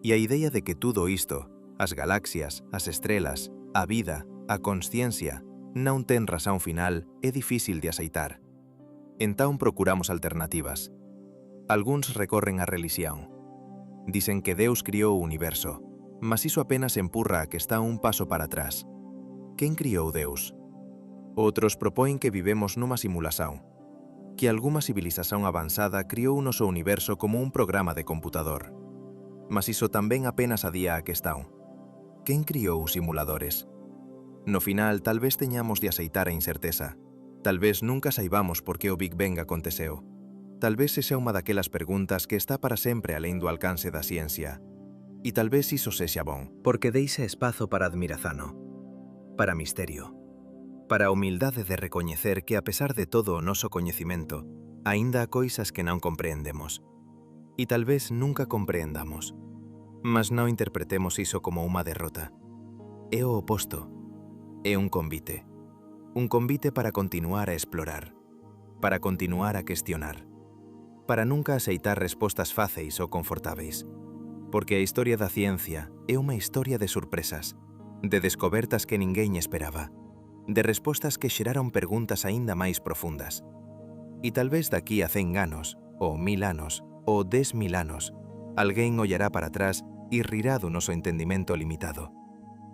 E a idea de que tudo isto, as galaxias, as estrelas, a vida, a consciencia, non ten razón final é difícil de aceitar. Entón procuramos alternativas. Algúns recorren á relixión. Dicen que Deus criou o universo, mas iso apenas empurra a que está un paso para atrás. Quen criou Deus? Outros propoen que vivemos nunha simulación, que algunha civilización avanzada criou o noso universo como un programa de computador. Mas iso tamén apenas adía a questão. Quen criou os simuladores? No final, tal vez teñamos de aceitar a incerteza. Tal vez nunca saibamos por que o Big Bang aconteceu. Tal vez esa é unha daquelas preguntas que está para sempre alén do alcance da ciencia. E tal vez iso sexa bon. Porque deixa espazo para admirazano, para misterio, para a humildade de recoñecer que a pesar de todo o noso coñecimento, aínda há coisas que non compreendemos. E tal vez nunca compreendamos. Mas non interpretemos iso como unha derrota. É o oposto. É un convite. Un convite para continuar a explorar, para continuar a cuestionar, para nunca aceitar respostas fáceis ou confortáveis. Porque a historia da ciencia é unha historia de sorpresas, de descobertas que ninguén esperaba, de respostas que xeraron preguntas aínda máis profundas. E tal vez daqui a 100 anos, ou 1000 anos, ou 10.000 anos, alguén ollará para atrás e rirá do noso entendimento limitado.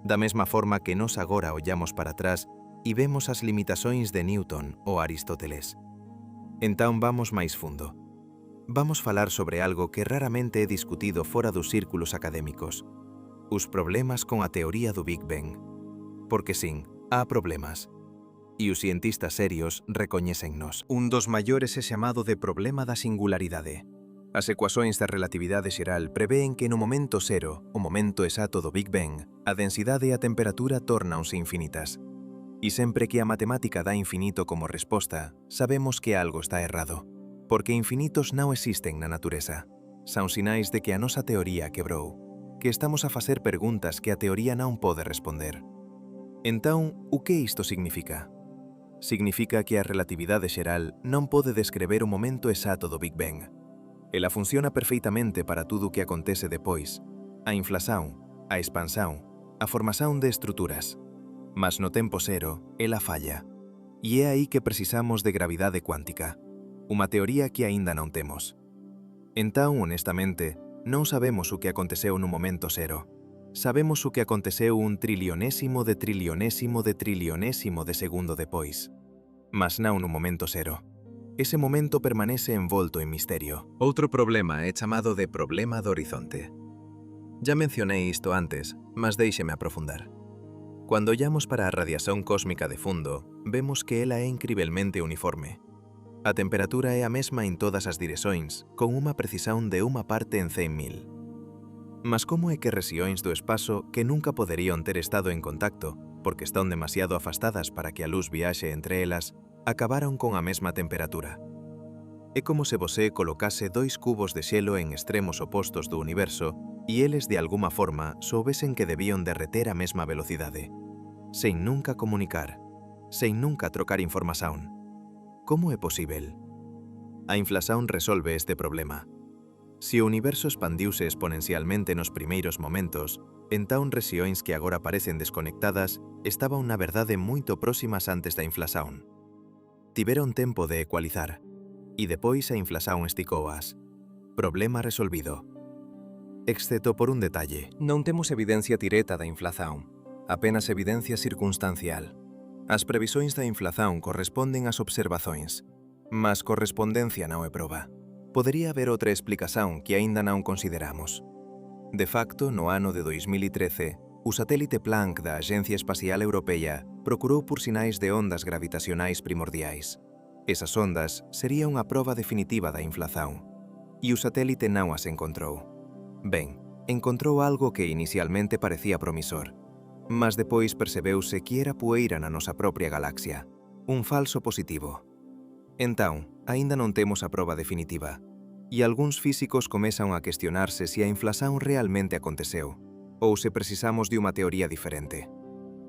Da mesma forma que nós agora ollamos para atrás e vemos as limitações de Newton ou Aristóteles. Entón vamos máis fundo. Vamos falar sobre algo que raramente é discutido fora dos círculos académicos. Os problemas con a teoría do Big Bang. Porque sim, há problemas. E os cientistas serios recoñécennos. Un dos maiores é chamado de problema da singularidade. As ecuações da relatividade xeral prevén que no momento cero, o momento exacto do Big Bang, a densidade e a temperatura tornanse infinitas. E sempre que a matemática dá infinito como resposta, sabemos que algo está errado. Porque infinitos non existen na natureza. Son sinais de que a nosa teoría quebrou, que estamos a facer preguntas que a teoría non pode responder. Entón, o que isto significa? Significa que a relatividade xeral non pode descrever o momento exacto do Big Bang. Ela funciona perfeitamente para tudo o que acontece depois, a inflación, a expansión, a formación de estruturas. Mas no tempo cero, ela falla. E é aí que precisamos de gravidade cuántica, unha teoría que aínda non temos. Entón, honestamente, non sabemos o que aconteceu no momento cero. Sabemos o que aconteceu un trilionésimo de trilionésimo de trilionésimo de segundo depois. Mas non no momento cero. Ese momento permanece envolto en misterio. Outro problema é chamado de problema do horizonte. Ya mencionei isto antes, mas déixeme aprofundar. Cuando ollamos para a radiación cósmica de fundo, vemos que ela é incrivelmente uniforme. A temperatura é a mesma en todas as direccións, con unha precisión de unha parte en 100.000. Mas como é que rexións do espazo que nunca poderían ter estado en contacto, porque están demasiado afastadas para que a luz viaxe entre elas, acabaron con a mesma temperatura? É como se você colocase dois cubos de xelo en extremos opostos do universo e eles de alguma forma soubesen que debían derreter a mesma velocidade, sen nunca comunicar, sen nunca trocar información. Como é posível? A inflación resolve este problema. Se o universo expandiuse exponencialmente nos primeiros momentos, entón rexións que agora parecen desconectadas estaban na verdade moito próximas antes da inflación. Tiveron tempo de ecualizar, e depois a inflación esticouas. Problema resolvido. Exceto por un detalle. Non temos evidencia directa da inflación, apenas evidencia circunstancial. As previsións da inflación corresponden ás observacións, mas correspondencia non é proba. Podería haber outra explicación que aínda non consideramos. De facto, no ano de 2013, o satélite Planck da Axencia Espacial Europea procurou por sinais de ondas gravitacionais primordiais. Esas ondas serían unha proba definitiva da inflación. E o satélite non as encontrou. Ben, encontrou algo que inicialmente parecía promisor, mas depois percebeuse que era poeira na nosa propia galaxia, un falso positivo. Entón, aínda non temos a proba definitiva, e algúns físicos comezan a cuestionarse se a inflación realmente aconteceu, ou se precisamos de unha teoría diferente.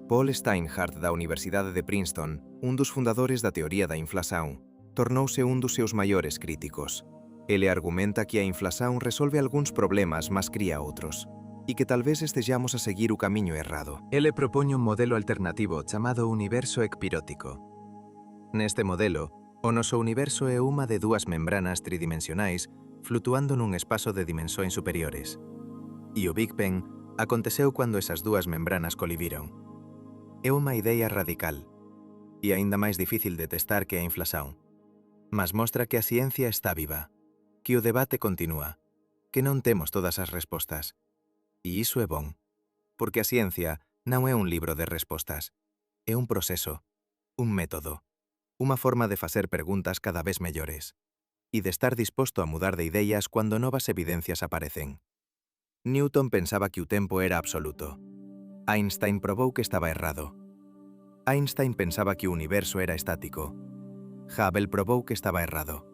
Paul Steinhardt da Universidade de Princeton, un dos fundadores da teoría da inflación, tornouse un dos seus maiores críticos. Ele argumenta que a inflación resolve algúns problemas, mas cría outros, e que talvez estejamos a seguir o camiño errado. Ele propone un modelo alternativo chamado universo ecpirótico. Neste modelo, o noso universo é unha de dúas membranas tridimensionais flutuando nun espazo de dimensóns superiores. E o Big Bang aconteceu cando esas dúas membranas coliviron. É unha idea radical, e aínda máis difícil de testar que a inflación. Mas mostra que a ciencia está viva, que o debate continúa, que non temos todas as respostas. E iso é bon, porque a ciencia non é un libro de respostas, é un proceso, un método, unha forma de facer preguntas cada vez mellores, e de estar disposto a mudar de ideas cando novas evidencias aparecen. Newton pensaba que o tempo era absoluto. Einstein probou que estaba errado. Einstein pensaba que o universo era estático. Hubble probou que estaba errado.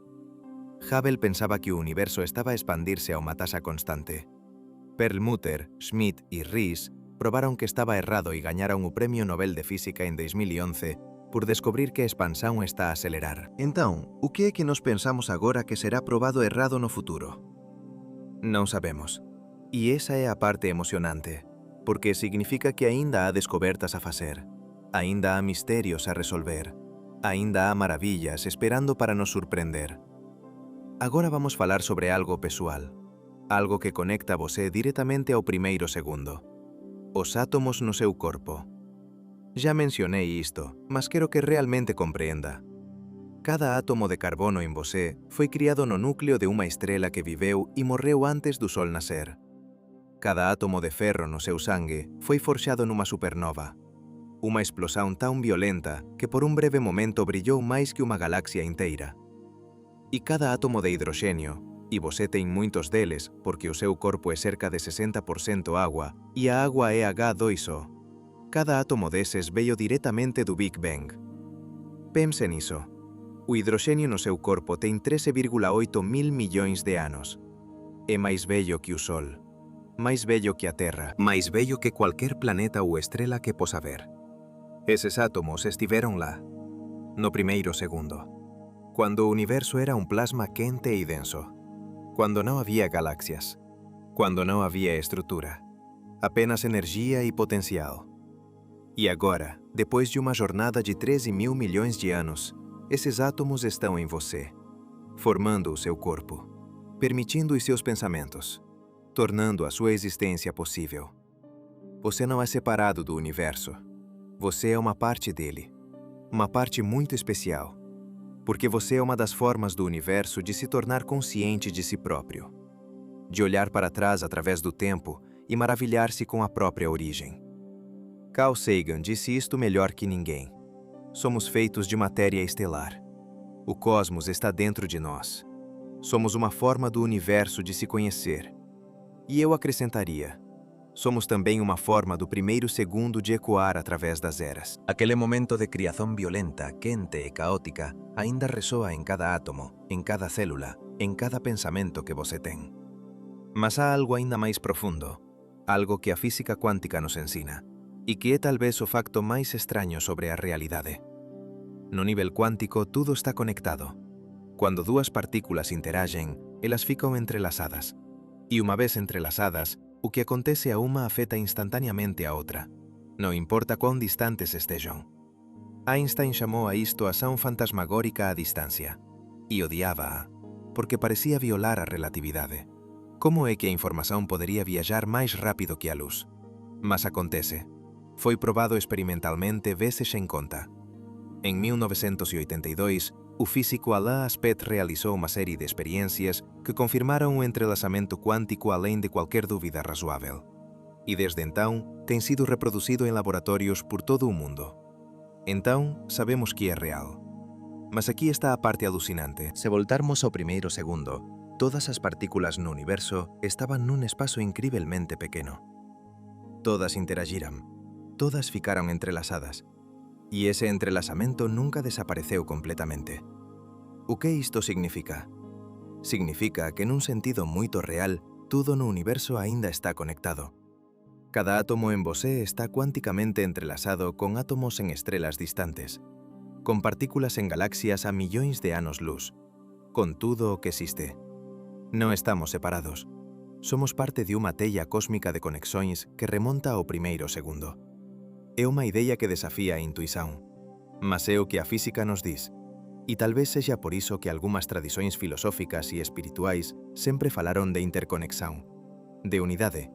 Hubble pensaba que o universo estaba a expandirse a unha taxa constante. Perlmutter, Schmidt e Riess probaron que estaba errado e gañaron o Premio Nobel de Física en 2011 por descubrir que a expansón está a acelerar. Entón, o que é que nos pensamos agora que será probado errado no futuro? Non sabemos. E esa é a parte emocionante, porque significa que aínda há descobertas a facer, aínda há misterios a resolver, aínda há maravillas esperando para nos surpreender. Agora vamos falar sobre algo pessoal, algo que conecta você directamente ao primeiro segundo. Os átomos no seu corpo. Ya mencionei isto, mas quero que realmente compreenda. Cada átomo de carbono en você foi criado no núcleo de unha estrela que viveu e morreu antes do Sol nacer. Cada átomo de ferro no seu sangue foi forxado numa supernova. Uma explosão tão violenta que por um breve momento brilhou mais que uma galáxia inteira. E cada átomo de hidrogênio, e você tem muitos deles porque o seu corpo é cerca de 60% água e a água é H2O. Cada átomo desses veio diretamente do Big Bang. Pense nisso. O hidrogênio no seu corpo tem 13,8 mil milhões de anos. É mais velho que o Sol, mais velho que a Terra, mais velho que qualquer planeta ou estrela que possa ver. Esses átomos estiveram lá, no primeiro segundo, quando o universo era um plasma quente e denso, quando não havia galáxias, quando não havia estrutura, apenas energia e potencial. E agora, depois de uma jornada de 13 mil milhões de anos, esses átomos estão em você, formando o seu corpo, permitindo os seus pensamentos, tornando a sua existência possível. Você não é separado do universo. Você é uma parte dele, uma parte muito especial, porque você é uma das formas do universo de se tornar consciente de si próprio, de olhar para trás através do tempo e maravilhar-se com a própria origem. Carl Sagan disse isto melhor que ninguém. Somos feitos de matéria estelar. O cosmos está dentro de nós. Somos uma forma do universo de se conhecer. E eu acrescentaria, somos também uma forma do primeiro segundo de ecoar através das eras. Aquele momento de criação violenta, quente e caótica ainda ressoa em cada átomo, em cada célula, em cada pensamento que você tem. Mas há algo ainda mais profundo, algo que a física quântica nos ensina, e que é talvez o facto mais estranho sobre a realidade. No nível cuántico, tudo está conectado. Quando duas partículas interagem, elas ficam entrelaçadas. E uma vez entrelaçadas, o que acontece a uma afeta instantaneamente a outra, não importa quão distantes estejam. Einstein chamou a isto ação fantasmagórica à distância, e odiava-a, porque parecia violar a relatividade. Como é que a informação poderia viajar mais rápido que a luz? Mas acontece. Foi provado experimentalmente vezes sem conta. Em 1982, o físico Alain Aspect realizou uma série de experiências que confirmaram o entrelaçamento quântico além de qualquer dúvida razoável. E desde então, tem sido reproduzido em laboratórios por todo o mundo. Então, sabemos que é real. Mas aqui está a parte alucinante. Se voltarmos ao primeiro segundo, todas as partículas no universo estavam num espaço incrivelmente pequeno. Todas interagiram. Todas ficaram entrelaçadas. E ese entrelazamento nunca desapareceu completamente. O que isto significa? Significa que nun sentido moito real, tudo no universo aínda está conectado. Cada átomo en você está cuánticamente entrelazado con átomos en estrelas distantes, con partículas en galaxias a millóns de anos-luz, con tudo o que existe. Non estamos separados. Somos parte de unha tella cósmica de conexões que remonta ao primeiro segundo. É unha idea que desafía a intuición, mas é o que a física nos diz, e talvez sexa por iso que algunhas tradicións filosóficas e espirituais sempre falaron de interconexión, de unidade,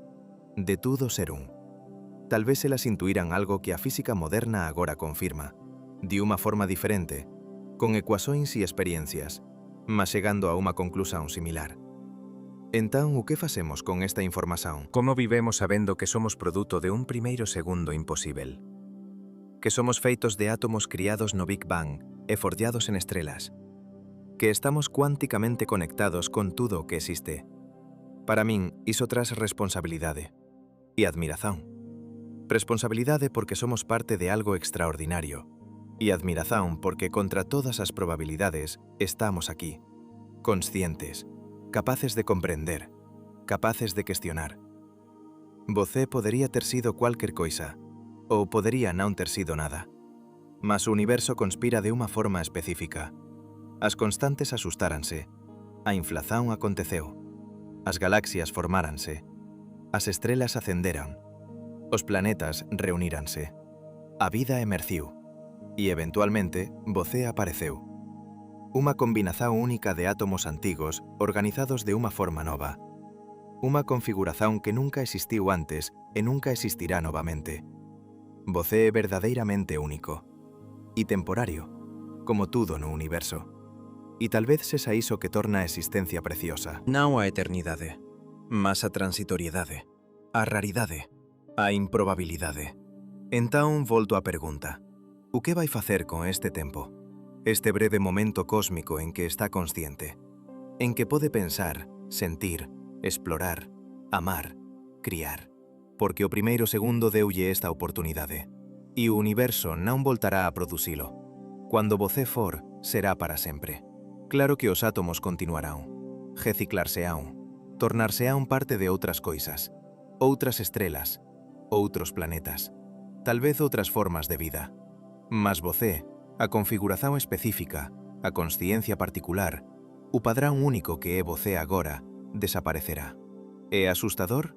de tudo ser un. Talvez elas intuíran algo que a física moderna agora confirma, de unha forma diferente, con ecuações e experiencias, mas chegando a unha conclusión similar. Entón, o que facemos con esta información? Como vivemos sabendo que somos produto de un primeiro segundo imposível? Que somos feitos de átomos criados no Big Bang e forllados en estrelas? Que estamos cuánticamente conectados con tudo o que existe? Para min, iso traz responsabilidade e admiración. Responsabilidade porque somos parte de algo extraordinario e admiración porque contra todas as probabilidades estamos aquí, conscientes, capaces de comprender, capaces de cuestionar. Você podería ter sido cualquier coisa, ou podería non ter sido nada. Mas o universo conspira de unha forma específica. As constantes asustáranse, a inflación aconteceu, as galaxias formáranse, as estrelas acenderan, os planetas reuníranse, a vida emerciu, e eventualmente você apareceu. Unha combinación única de átomos antigos organizados de unha forma nova. Unha configuración que nunca existiu antes e nunca existirá novamente. Você é verdadeiramente único e temporario, como tudo no universo. E talvez sexa iso que torna a existencia preciosa. Non a eternidade, mas a transitoriedade. a raridade, a improbabilidade. Entón volto á pergunta. O que vai facer con este tempo? Este breve momento cósmico en que está consciente, en que pode pensar, sentir, explorar, amar, criar. Porque o primeiro segundo deulle esta oportunidade. E o universo non voltará a producilo. Cando você for, será para sempre. Claro que os átomos continuarán, reciclarseán, tornarseán parte de outras coisas, outras estrelas, outros planetas, tal vez outras formas de vida. Mas você, a configuración específica, a consciencia particular, o padrán único que é você agora, desaparecerá. É asustador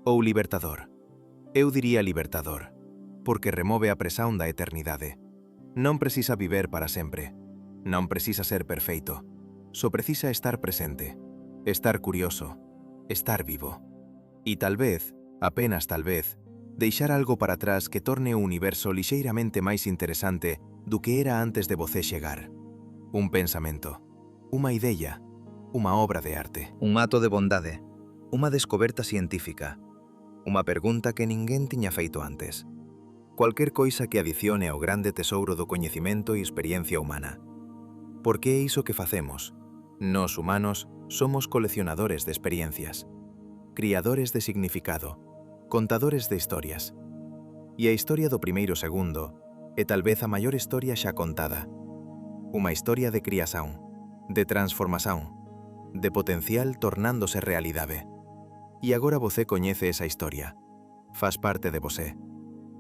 ou libertador? Eu diría libertador, porque remove a presión da eternidade. Non precisa viver para sempre. Non precisa ser perfeito. Só precisa estar presente, estar curioso, estar vivo. E tal vez, apenas tal vez, deixar algo para atrás que torne o universo lixeiramente máis interesante do que era antes de você chegar. Un pensamento, unha idea, unha obra de arte. Un ato de bondade, unha descoberta científica, unha pergunta que ninguén tiña feito antes. Cualquier coisa que adicione ao grande tesouro do coñecimento e experiencia humana. Porque é iso que facemos. Nós humanos somos coleccionadores de experiencias, criadores de significado, contadores de historias. E a historia do primeiro segundo é tal vez a maior historia xa contada. Unha historia de criación, de transformación, de potencial tornándose realidade. E agora você coñece esa historia, faz parte de você.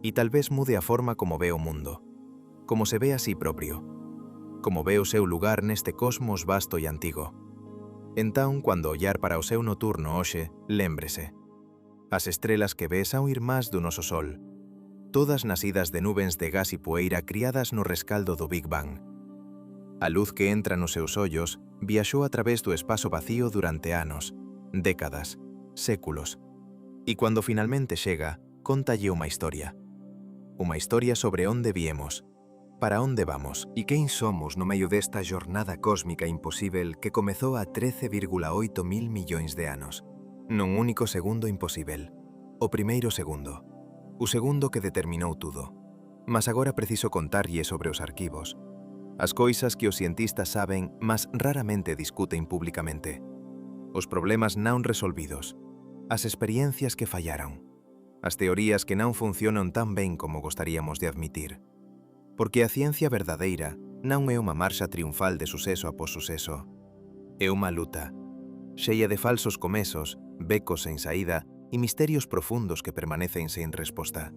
E tal vez mude a forma como ve o mundo, como se ve a sí propio, como ve o seu lugar neste cosmos vasto e antigo. Entón, cando ollar para o seu noturno hoxe, lémbrese. As estrelas que ve son irmás do noso Sol, todas nacidas de nubens de gas e poeira criadas no rescaldo do Big Bang. A luz que entra nos seus ollos viaxou a través do espazo vacío durante anos, décadas, séculos. E cando finalmente chega, contalle unha historia. Unha historia sobre onde viemos, para onde vamos E quen somos no medio desta jornada cósmica imposível que comezou a 13,8 mil millóns de anos. nun único segundo imposível. O primeiro segundo. O segundo que determinou tudo. Mas agora preciso contarlle sobre os arquivos. As coisas que os cientistas saben, mas raramente discuten públicamente. Os problemas non resolvidos. As experiencias que fallaron. As teorías que non funcionan tan ben como gostaríamos de admitir. Porque a ciencia verdadeira non é unha marcha triunfal de suceso após suceso. É unha luta, cheia de falsos começos, becos sen saída e misterios profundos que permanecen sen resposta.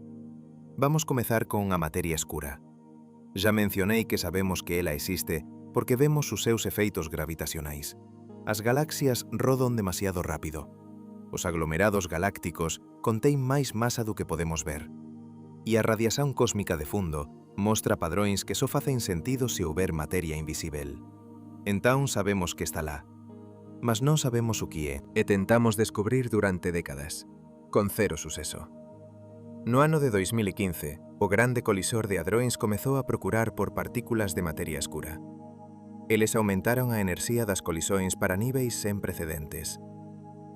Vamos comezar con a materia escura. Já mencionei que sabemos que ela existe porque vemos os seus efeitos gravitacionais. As galaxias rodan demasiado rápido. Os aglomerados galácticos contén máis masa do que podemos ver. E a radiación cósmica de fundo mostra padróns que só facen sentido se houber materia invisível. Entón sabemos que está lá. Mas non sabemos o que é. E tentamos descubrir durante décadas, con cero suceso. No ano de 2015, o grande colisor de hadróns comezou a procurar por partículas de materia escura. Eles aumentaron a enerxía das colisóns para níveis sen precedentes.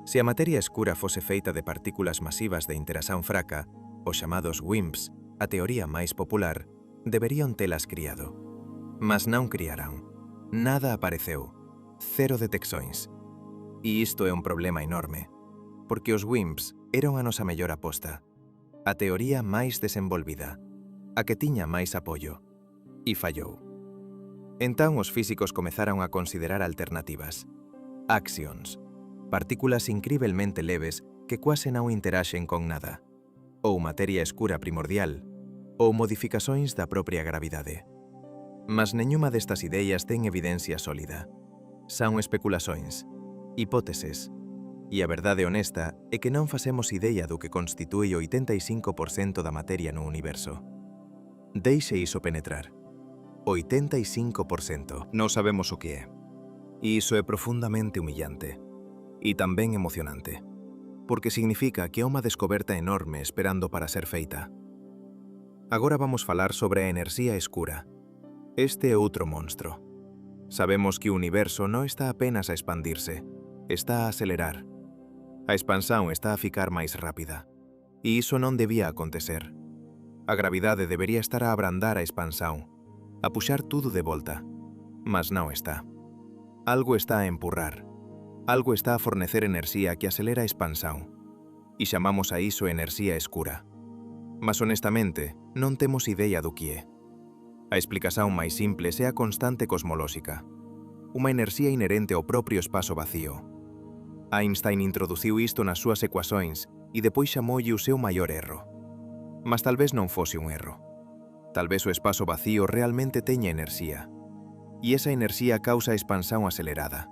Se a materia escura fose feita de partículas masivas de interacción fraca, os chamados WIMPs, a teoría máis popular, deberían telas criado. Mas non criaran. Nada apareceu. Cero deteccións. E isto é un problema enorme, porque os WIMPs eran a nosa mellor aposta, a teoría máis desenvolvida, a que tiña máis apoio, e fallou. Entón os físicos comezaron a considerar alternativas. Axions, partículas incrivelmente leves que quase non interaxen con nada, ou materia escura primordial, ou modificacións da propia gravidade. Mas nenhuma destas ideas ten evidencia sólida. Son especulacións, hipóteses, e a verdade honesta é que non facemos idea do que constitúe o 85% da materia no universo. Deixe iso penetrar. 85%. Non sabemos o que é. E iso é profundamente humillante. E tamén emocionante. Porque significa que há unha descoberta enorme esperando para ser feita. Agora vamos falar sobre a enerxía escura. Este é outro monstro. Sabemos que o universo non está apenas a expandirse, está a acelerar. A expansão está a ficar máis rápida. E iso non debía acontecer. A gravidade debería estar a abrandar a expansão, a puxar tudo de volta. Mas non está. Algo está a empurrar. Algo está a fornecer enerxía que acelera a expansão. E chamamos a iso enerxía escura. Mas honestamente, non temos idea do que é. A explicación máis simples é a constante cosmolóxica, unha enerxía inherente ao propio espazo vacío. Einstein introduciu isto nas súas ecuações e depois chamoulle o seu maior erro. Mas talvez non fose un erro. Talvez o espazo vacío realmente teña enerxía. E esa enerxía causa a expansão acelerada.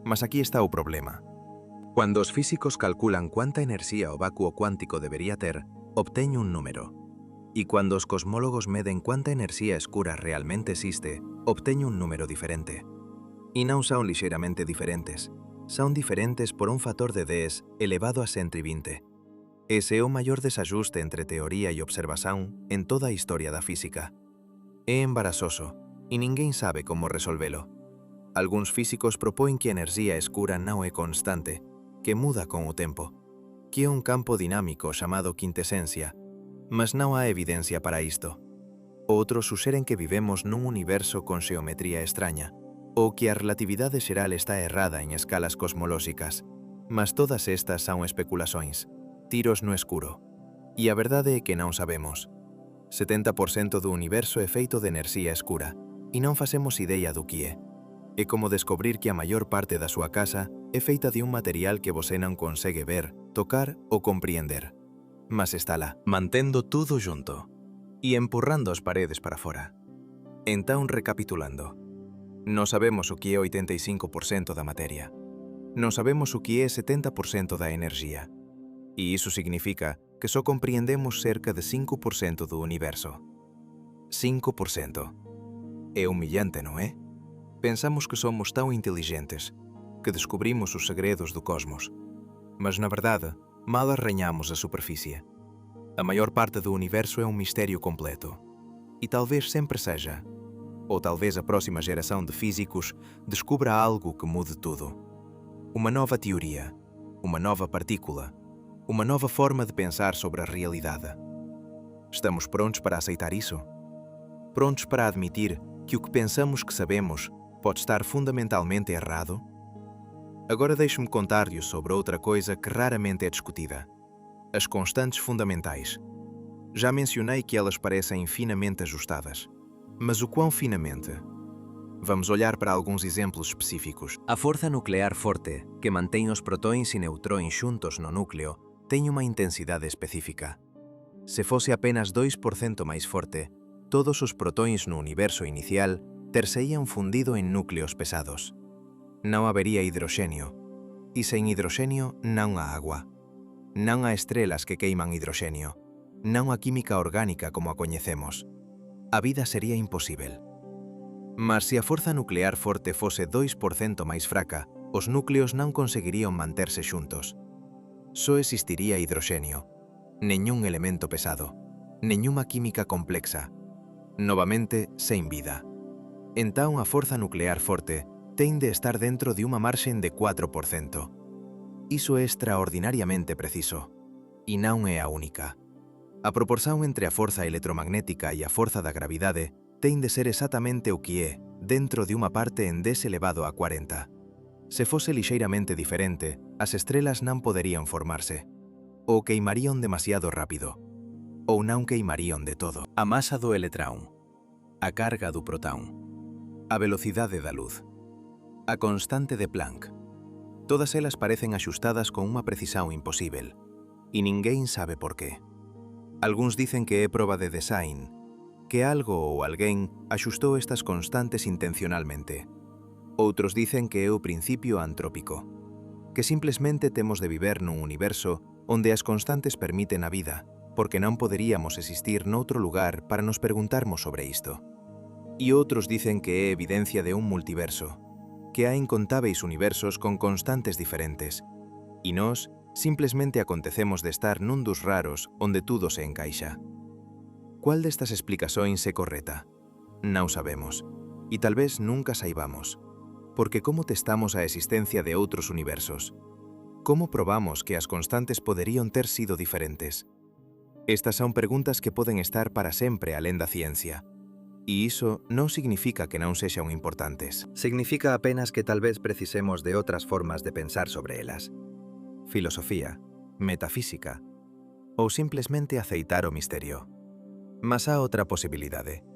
Mas aquí está o problema. Cuando os físicos calculan cuánta enerxía o vácuo cuántico debería ter, obteñen un número. Y cuando os cosmólogos meden cuánta enerxía escura realmente existe, obteñen un número diferente. E non son lixeiramente diferentes. Son diferentes por un factor de 10 elevado a 120. Ese é o maior desajuste entre teoría e observación en toda a historia da física. É embarazoso, e ninguén sabe como resolvelo. Algúns físicos propoen que a enerxía escura non é constante, que muda con o tempo, que é un campo dinámico chamado quintesencia, mas non há evidencia para isto. Outros suxeren que vivemos nun universo con xeometría extraña, ou que a relatividade xeral está errada en escalas cosmolóxicas, mas todas estas son especulações, tiros no escuro. E a verdade é que non sabemos. 70% do universo é feito de enerxía escura, e non facemos idea do que é. É como descobrir que a maior parte da súa casa é feita de un material que você non consegue ver, tocar ou compreender. Mas está lá, mantendo tudo junto e empurrando as paredes para fora. Entón, recapitulando, non sabemos o que é 85% da materia. Non sabemos o que é 70% da enerxía. E iso significa que só compreendemos cerca de 5% do universo. 5%. É humillante, non é? Pensamos que somos tão inteligentes, que descobrimos os segredos do cosmos. Mas, na verdade, mal arranhamos a superfície. A maior parte do universo é um mistério completo. E talvez sempre seja. Ou talvez a próxima geração de físicos descubra algo que mude tudo. Uma nova teoria, uma nova partícula, uma nova forma de pensar sobre a realidade. Estamos prontos para aceitar isso? Prontos para admitir que o que pensamos que sabemos pode estar fundamentalmente errado? Agora deixe-me contar-lhe sobre outra coisa que raramente é discutida: as constantes fundamentais. Já mencionei que elas parecem finamente ajustadas. Mas o quão finamente? Vamos olhar para alguns exemplos específicos. A força nuclear forte, que mantém os protóns e neutróns xuntos no núcleo, tem uma intensidade específica. Se fosse apenas 2% máis forte, todos os protóns no universo inicial ter-se-ían fundido en núcleos pesados. Non habería hidroxenio. E sen hidroxenio non há agua. Non há estrelas que queiman hidroxenio. Non há química orgánica como a coñecemos. A vida sería imposible. Mas se a forza nuclear forte fose 2% máis fraca, os núcleos non conseguirían manterse xuntos. Só existiría hidroxenio. Neñún elemento pesado. Neñuma química complexa. Novamente, sen vida. Entón a forza nuclear forte ten de estar dentro de unha marxen de 4%. Iso é extraordinariamente preciso. E non é a única. A proporción entre a forza electromagnética e a forza da gravidade ten de ser exactamente o que é, dentro de unha parte en 10 elevado a 40. Se fose lixeiramente diferente, as estrelas non poderían formarse. Ou queimarían demasiado rápido. Ou non queimarían de todo. A masa do electrón. A carga do protón. A velocidade da luz. A constante de Planck. Todas elas parecen axustadas con unha precisión imposible. E ninguén sabe por qué. Algúns dicen que é proba de design, que algo ou alguén axustou estas constantes intencionalmente. Outros dicen que é o principio antrópico, que simplesmente temos de viver nun universo onde as constantes permiten a vida, porque non poderíamos existir noutro lugar para nos preguntarmos sobre isto. E outros dicen que é evidencia de un multiverso, que hai incontáveis universos con constantes diferentes, e nós simplesmente acontecemos de estar nun dos raros onde tudo se encaixa. Cual destas explicacións é correta? Non sabemos, e talvez nunca saibamos, porque como testamos a existencia de outros universos? Como probamos que as constantes poderían ter sido diferentes? Estas son preguntas que poden estar para sempre alén da ciencia. E iso non significa que non sexan importantes. Significa apenas que tal vez precisemos de otras formas de pensar sobre elas. Filosofía, metafísica, ou simplesmente aceitar o misterio. Mas há outra posibilidade,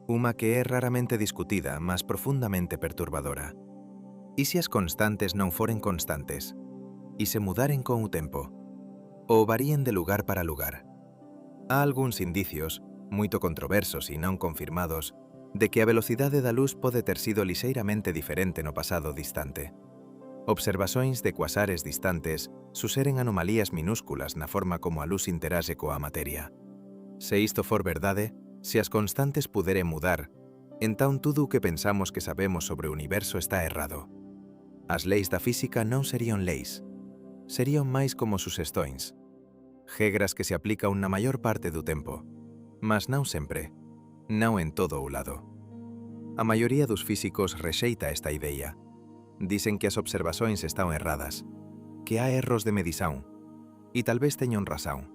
unha que é raramente discutida, mas profundamente perturbadora. E se as constantes non foren constantes? E se mudaren con o tempo? Ou varíen de lugar para lugar? Há algúns indicios, moito controversos e non confirmados, de que a velocidade da luz pode ter sido lixeiramente diferente no pasado distante. Observações de quasares distantes suxeren anomalías minúsculas na forma como a luz interaxe coa materia. Se isto for verdade, se as constantes puderen mudar, entón tudo o que pensamos que sabemos sobre o universo está errado. As leis da física non serían leis. Serían máis como suxestións. Regras que se aplican na maior parte do tempo, mas non sempre, non en todo o lado. A maioría dos físicos rexeita esta idea. Dicen que as observações están erradas, que há erros de medición, e tal vez teñan razón,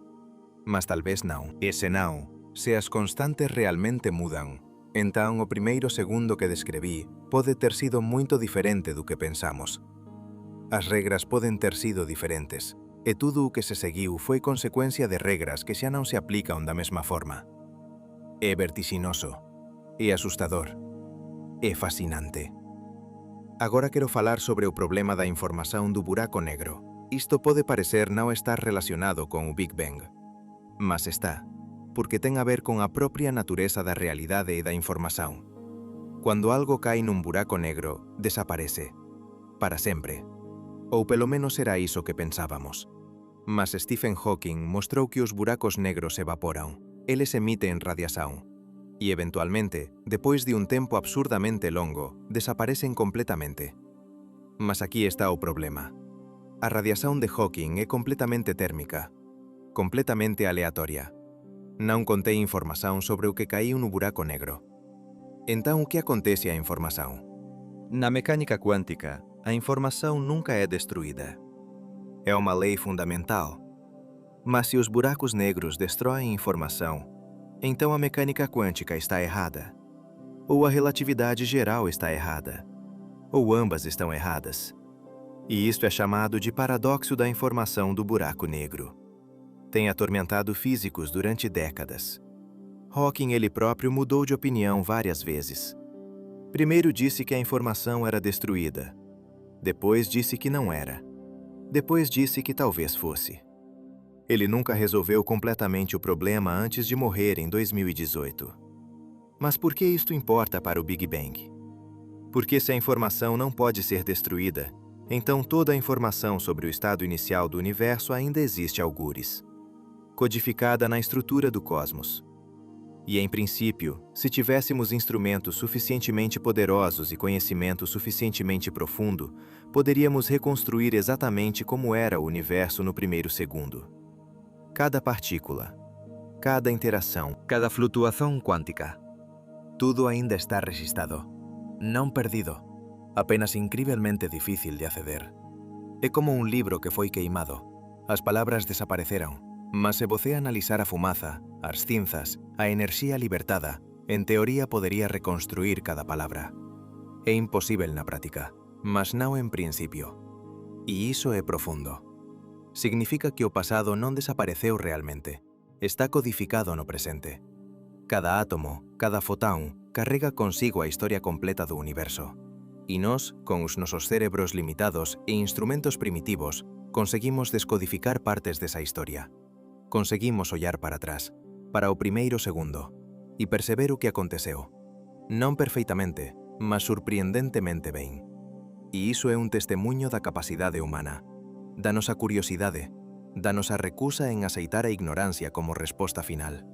mas tal vez non. E se non, se as constantes realmente mudan, entón o primeiro segundo que descreví pode ter sido moito diferente do que pensamos. As regras poden ter sido diferentes, e tudo o que se seguiu foi consecuencia de regras que xa non se aplican da mesma forma. É vertixinoso, é asustador, é fascinante. Agora quero falar sobre o problema da información do buraco negro. Isto pode parecer non estar relacionado con o Big Bang, mas está, porque ten a ver con a propia natureza da realidade e da información. Cuando algo cae nun buraco negro, desaparece, para sempre. Ou pelo menos era iso que pensábamos. Mas Stephen Hawking mostrou que os buracos negros evaporan, eles emiten radiación, e eventualmente, depois de un tempo absurdamente longo, desaparecen completamente. Mas aquí está o problema. A radiación de Hawking é completamente térmica, completamente aleatoria. Non contén información sobre o que caíu no buraco negro. Entón, o que acontece á información? Na mecânica quântica, a informação nunca é destruída. É uma lei fundamental. Mas se os buracos negros destroem informação, então a mecânica quântica está errada. Ou a relatividade geral está errada. Ou ambas estão erradas. E isto é chamado de paradoxo da informação do buraco negro. Tem atormentado físicos durante décadas. Hawking ele próprio mudou de opinião várias vezes. Primeiro disse que a informação era destruída. Depois disse que não era. Depois disse que talvez fosse. Ele nunca resolveu completamente o problema antes de morrer em 2018. Mas por que isto importa para o Big Bang? Porque se a informação não pode ser destruída, então toda a informação sobre o estado inicial do universo ainda existe algures, codificada na estrutura do cosmos. E, em princípio, se tivéssemos instrumentos suficientemente poderosos e conhecimento suficientemente profundo, poderíamos reconstruir exatamente como era o universo no primeiro segundo. Cada partícula, cada interação, cada flutuação quântica, tudo ainda está registrado, não perdido, apenas incrivelmente difícil de aceder. É como um livro que foi queimado. As palavras desapareceram. Mas se você analisar a fumaza, as cinzas, a enerxía libertada, en teoría podería reconstruir cada palabra. É imposible na práctica, mas non en principio. E iso é profundo. Significa que o pasado non desapareceu realmente. Está codificado no presente. Cada átomo, cada fotón, carrega consigo a historia completa do universo. E nós, con os nosos cérebros limitados e instrumentos primitivos, conseguimos descodificar partes desa historia. Conseguimos ollar para atrás, para o primeiro segundo, e perceber o que aconteceu. Non perfeitamente, mas surpreendentemente ben. E iso é un testemunho da capacidade humana, da nosa curiosidade, da nosa recusa en aceitar a ignorancia como resposta final.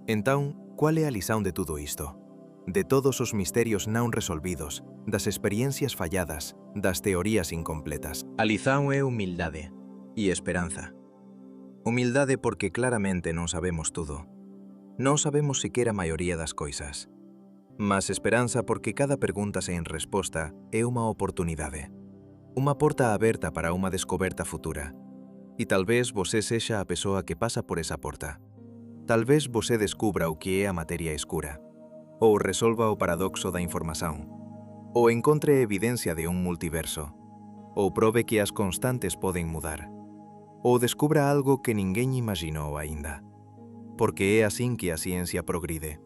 Entón, qual é a lição de tudo isto? De todos os misterios non resolvidos, das experiencias falladas, das teorías incompletas. A lição é humildade e esperanza. Humildade porque claramente non sabemos tudo. Non sabemos sequera a maioría das coisas. Mas esperanza porque cada pregunta sen resposta é unha oportunidade. Uma porta aberta para uma descoberta futura. E talvez você seja a pessoa que passa por essa porta. Talvez você descubra o que é a matéria escura, ou resolva o paradoxo da informação, ou encontre evidência de um multiverso, ou prove que as constantes podem mudar, ou descubra algo que ninguém imaginou ainda. Porque é assim que a ciência progride.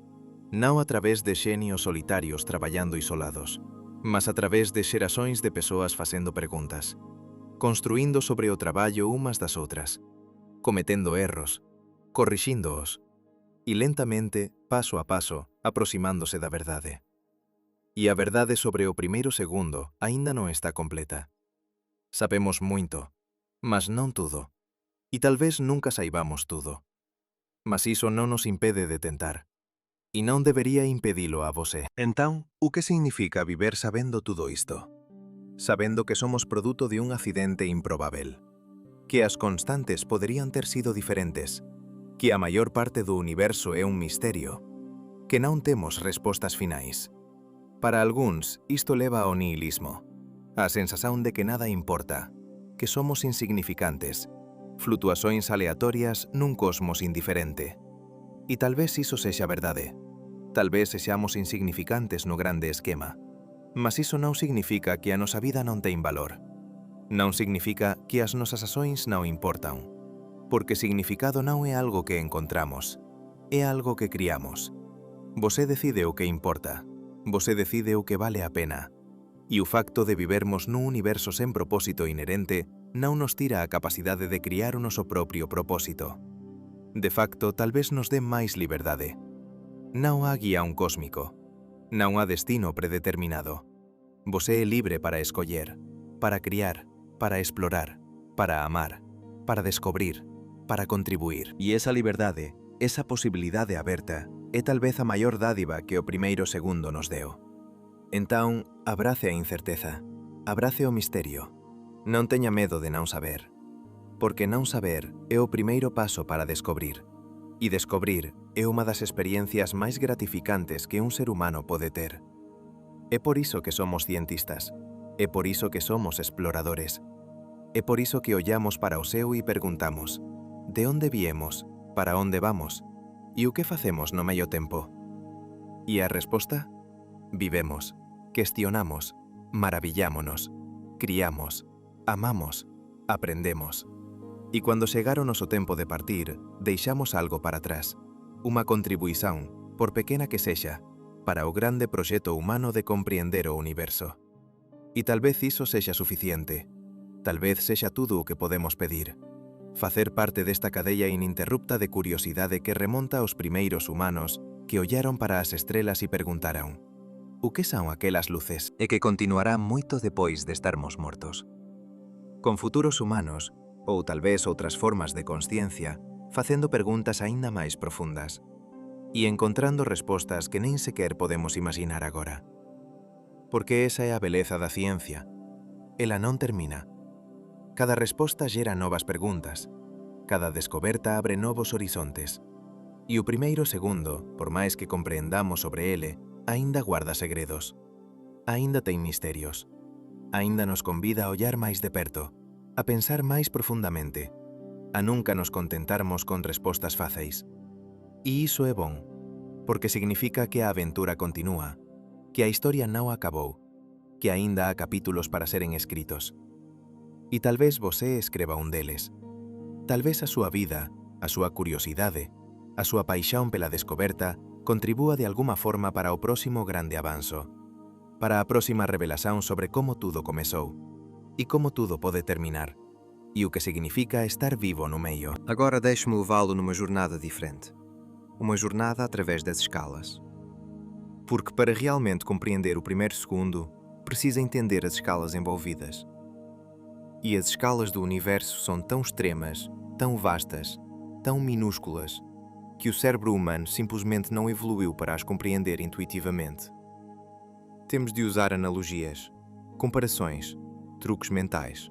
Não através de xenios solitários traballando isolados, mas através de xerações de persoas facendo perguntas, construindo sobre o traballo umas das outras, cometendo erros, corrixindo-os, e lentamente, paso a paso, aproximándose da verdade. E a verdade sobre o primeiro segundo aínda non está completa. Sabemos moito, mas non tudo. E talvez nunca saibamos tudo. Mas iso non nos impede de tentar. E non debería impedilo a você. Então, o que significa viver sabendo tudo isto? Sabendo que somos produto de un accidente improbável. Que as constantes poderían ter sido diferentes. Que a maior parte do universo é un misterio. Que non temos respostas finais. Para algúns, isto leva ao nihilismo. A sensación de que nada importa. Que somos insignificantes. Flutuações aleatorias nun cosmos indiferente. E talvez iso sexa verdade. Talvez sexamos insignificantes no grande esquema. Mas iso non significa que a nosa vida non ten valor. Non significa que as nosas ações non importan. Porque significado non é algo que encontramos. É algo que criamos. Você decide o que importa. Você decide o que vale a pena. E o facto de vivermos nun universo sen propósito inherente non nos tira a capacidade de criar o noso propio propósito. De facto, talvez nos dé máis liberdade. Non há guión cósmico. Non há destino predeterminado. Você é libre para escoller, para criar, para explorar, para amar, para descobrir, para contribuir. E esa liberdade, esa posibilidade aberta, é talvez a maior dádiva que o primeiro segundo nos deu. Entón, abrace a incerteza, abrace o misterio. Non teña medo de non saber. Porque non saber é o primeiro paso para descobrir. E descobrir é unha das experiencias máis gratificantes que un ser humano pode ter. É por iso que somos cientistas. É por iso que somos exploradores. É por iso que ollamos para o ceo e perguntamos: de onde viemos? Para onde vamos? E o que facemos no medio tempo? E a resposta? Vivemos, questionamos, maravillámonos, criamos, amamos, aprendemos. E cando chegar o noso tempo de partir, deixamos algo para atrás. Unha contribuición, por pequena que sexa, para o grande proxecto humano de compreender o universo. E talvez iso sexa suficiente. Talvez sexa tudo o que podemos pedir. Facer parte desta cadeia ininterrupta de curiosidade que remonta aos primeiros humanos que ollaron para as estrelas e perguntaron: o que son aquelas luces? E que continuará moito depois de estarmos mortos. Con futuros humanos, ou talvez outras formas de consciencia, facendo preguntas aínda máis profundas e encontrando respostas que nin sequer podemos imaginar agora. Porque esa é a beleza da ciencia. Ela non termina. Cada resposta xera novas preguntas. Cada descoberta abre novos horizontes. E o primeiro segundo, por máis que compreendamos sobre ele, aínda guarda segredos. Aínda ten misterios. Aínda nos convida a ollar máis de perto, a pensar máis profundamente, a nunca nos contentarmos con respostas fáceis. E iso é bon, porque significa que a aventura continúa, que a historia non acabou, que aínda há capítulos para seren escritos. E talvez você escreva un deles. Talvez a súa vida, a súa curiosidade, a súa paixón pela descoberta contribúa de alguma forma para o próximo grande avanzo, para a próxima revelación sobre como tudo comezou e como tudo pode terminar, e o que significa estar vivo no meio. Agora deixe-me levá-lo numa jornada diferente. Uma jornada através das escalas. Porque para realmente compreender o primeiro segundo, precisa entender as escalas envolvidas. E as escalas do universo são tão extremas, tão vastas, tão minúsculas, que o cérebro humano simplesmente não evoluiu para as compreender intuitivamente. Temos de usar analogias, comparações, truques mentais.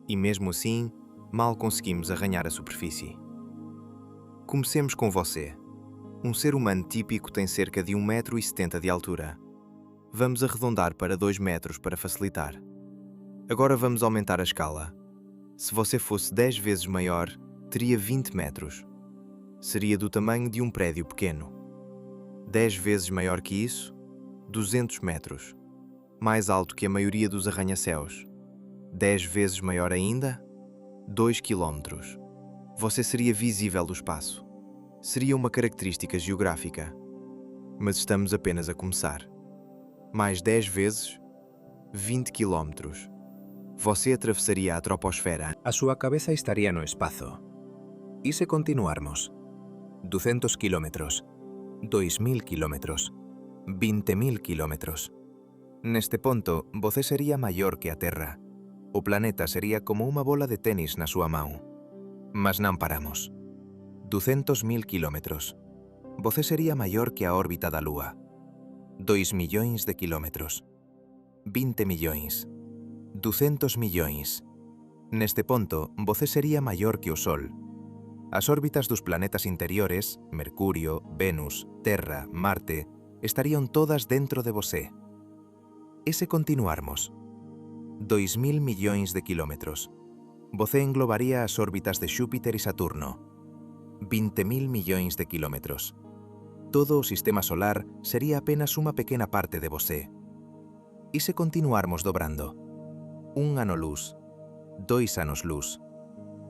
E mesmo assim, mal conseguimos arranhar a superfície. Comecemos com você. Um ser humano típico tem cerca de 1,70 m de altura. Vamos arredondar para 2 metros para facilitar. Agora vamos aumentar a escala. Se você fosse 10 vezes maior, teria 20 metros. Seria do tamanho de um prédio pequeno. 10 vezes maior que isso, 200 metros. Mais alto que a maioria dos arranha-céus. 10 vezes maior ainda, 2 quilómetros. Você seria visível do espaço. Seria uma característica geográfica. Mas estamos apenas a começar. Mais 10 vezes, 20 quilómetros. Você atravessaria a troposfera. A súa cabeza estaría no espazo. E se continuarmos? 200 kilómetros, 2000 kilómetros, 20.000 kilómetros. Neste ponto, você sería maior que a Terra. O planeta sería como unha bola de tenis na súa mão. Mas non paramos. 200.000 kilómetros. Você sería maior que a órbita da Lúa. 2 millóns de kilómetros. 20 millóns. 200 millóns. Neste ponto, você sería maior que o Sol. As órbitas dos planetas interiores, Mercurio, Venus, Terra, Marte, estarían todas dentro de você. E se continuarmos? 2.000 millóns de kilómetros. Você englobaría as órbitas de Xúpiter e Saturno. 20.000 millóns de kilómetros. Todo o sistema solar sería apenas unha pequena parte de você. E se continuarmos dobrando? 1 ano luz, 2 anos luz,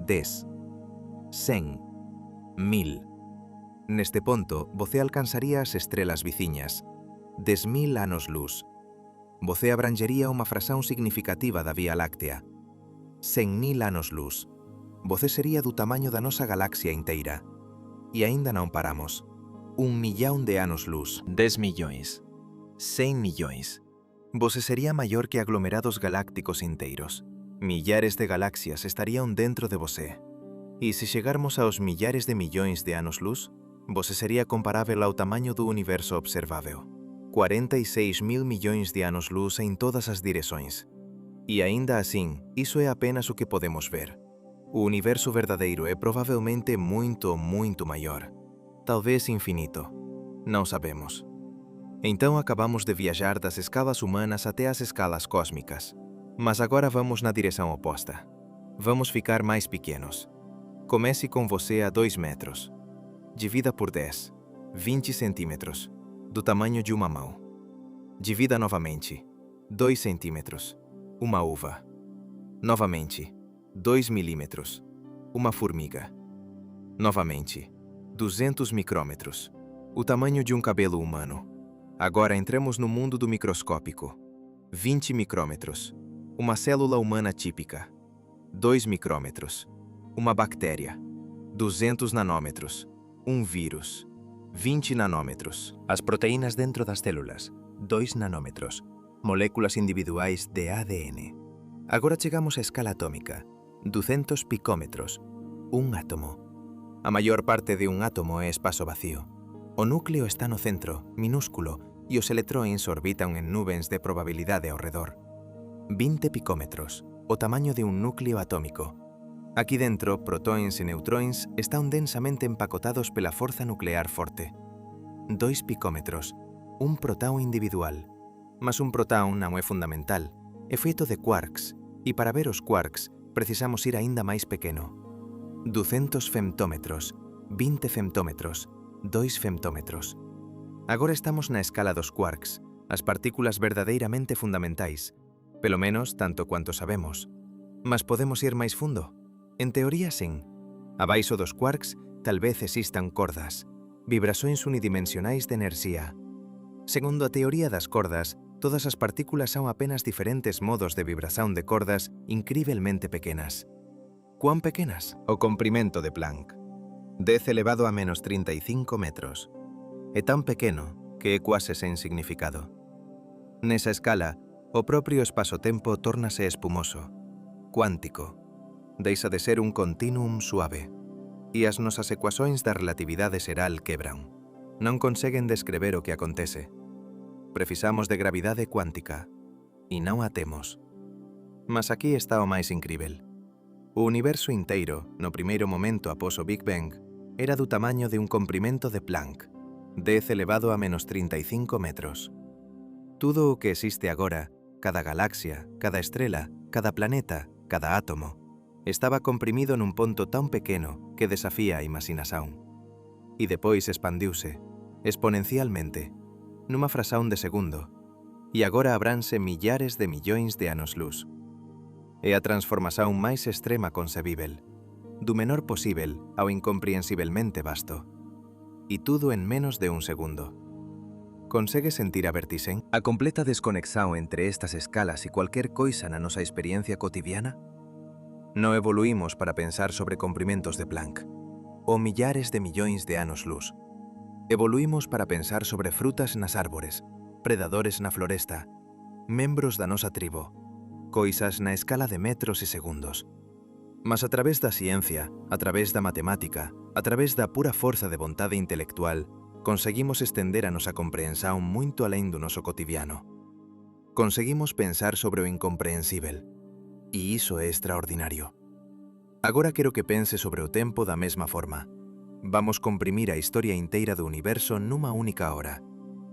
10, 100, 1000. Neste ponto, você alcanzaría as estrelas viciñas, 10.000 anos luz. Você abrangería unha fracción significativa da Vía Láctea, 100.000 anos luz. Você sería do tamaño da nosa galaxia inteira. E aínda non paramos. 1 millón de anos luz. 10 millóns. 100 millóns. Você sería maior que aglomerados galácticos inteiros. Millares de galaxias estarían dentro de você. E se chegarmos aos millares de millóns de anos luz, você sería comparável ao tamaño do universo observável. 46.000 millóns de anos luz en todas as direccións. E aínda assim, iso é apenas o que podemos ver. O universo verdadeiro é provavelmente muito maior. Talvez infinito. Não sabemos. Então acabamos de viajar das escalas humanas até as escalas cósmicas. Mas agora vamos na direção oposta. Vamos ficar mais pequenos. Comece com você a 2 metros. Divida por 10, 20 centímetros, do tamanho de uma mão. Divida novamente, 2 centímetros, uma uva. Novamente, 2 milímetros, uma formiga. Novamente, 200 micrômetros, o tamanho de um cabelo humano. Agora entramos no mundo do microscópico. 20 micrômetros, uma célula humana típica. 2 micrômetros, uma bactéria. 200 nanômetros, um vírus. 20 nanômetros, as proteínas dentro das células. 2 nanômetros, moléculas individuais de ADN. Agora chegamos á escala atómica. 200 picómetros, un átomo. A maior parte de un átomo é espazo vacío. O núcleo está no centro, minúsculo, e os electróns orbitan en nubens de probabilidade ao redor. 20 picómetros, o tamaño de un núcleo atómico. Aquí dentro, protóns e neutróns están densamente empacotados pela forza nuclear forte. 2 picómetros, un protón individual. Mas un protón non é fundamental, é feito de quarks, e para ver os quarks precisamos ir aínda máis pequeno. 200 femtómetros, 20 femtómetros, 2 femtómetros. Agora estamos na escala dos quarks, as partículas verdadeiramente fundamentais, pelo menos tanto cuanto sabemos. Mas podemos ir máis fundo? En teoría, sim. Abaixo dos quarks, tal vez existan cordas, vibrações unidimensionais de enerxía. Segundo a teoría das cordas, todas as partículas son apenas diferentes modos de vibración de cordas incrivelmente pequenas. ¿Cuán pequenas? O comprimento de Planck. 10 elevado a menos 35 metros. É tan pequeno que é quase sen significado. Nesa escala, o propio espazo-tempo tórnase espumoso, cuántico. Deixa de ser un continuum suave. E as nosas ecuações da relatividade xeral quebran. Non conseguen descrever o que acontece. Precisamos de gravidade cuántica. E non a temos. Mas aquí está o máis incrível. O universo inteiro, no primeiro momento após o Big Bang, era do tamaño de un comprimento de Planck, 10 elevado a menos 35 metros. Tudo o que existe agora, cada galaxia, cada estrela, cada planeta, cada átomo, estaba comprimido nun ponto tan pequeno que desafía a imaginación. E depois expandiuse, exponencialmente, nunha fracción de segundo, e agora abranse millares de millóns de anos-luz. É a transformación máis extrema concebível, do menor posível ao incomprehensiblemente vasto. E tudo en menos de un segundo. Consegue sentir a vertixen? A completa desconexión entre estas escalas e cualquier coisa na nosa experiencia cotidiana? Non evoluímos para pensar sobre comprimentos de Planck, ou millares de millóns de anos-luz. Evoluímos para pensar sobre frutas nas árbores, predadores na floresta, membros da nosa tribo, coisas na escala de metros e segundos. Mas a través da ciencia, a través da matemática, a través da pura forza de vontade intelectual, conseguimos estender a nosa comprehensión moito alén do noso cotidiano. Conseguimos pensar sobre o incomprehensível. E iso é extraordinario. Agora quero que pense sobre o tempo da mesma forma. Vamos comprimir a historia inteira do universo nunha única hora.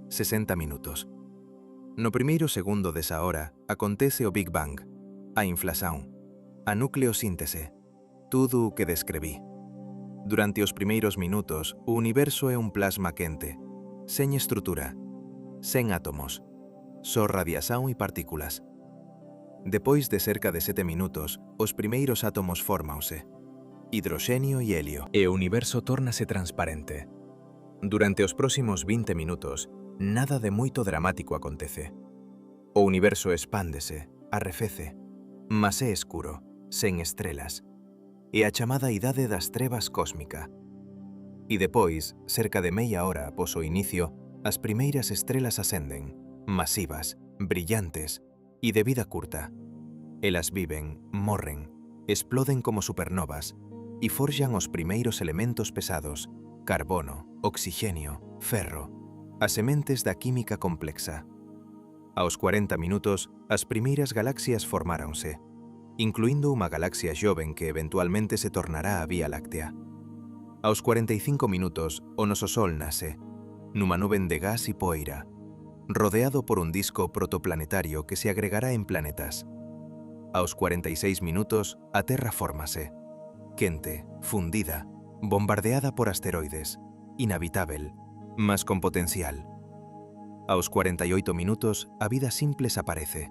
60 minutos. No primeiro segundo desa hora acontece o Big Bang, a inflación, a nucleosíntese, tudo o que descreví. Durante os primeiros minutos, o universo é un plasma quente, sen estrutura, sen átomos, só radiación e partículas. Depois de cerca de 7 minutos, os primeiros átomos fórmanse, hidroxenio e helio. E o universo tórnase transparente. Durante os próximos 20 minutos, nada de moito dramático acontece. O universo expándese, arrefece, mas é escuro, sen estrelas. E a chamada idade das trevas cósmica. E depois, cerca de meia hora após o inicio, as primeiras estrelas ascenden, masivas, brillantes e de vida curta. Elas viven, morren, exploden como supernovas e forxan os primeiros elementos pesados, carbono, oxixenio, ferro, as sementes da química complexa. Aos 40 minutos, as primeiras galaxias formáronse, incluindo unha galaxia xoven que eventualmente se tornará a Vía Láctea. Aos 45 minutos, o noso Sol nace, nunha nube de gas e poeira, rodeado por un disco protoplanetario que se agregará en planetas. Aos 46 minutos, a Terra fórmase, quente, fundida, bombardeada por asteroides, inhabitável, mas con potencial. Aos 48 minutos, a vida simples aparece.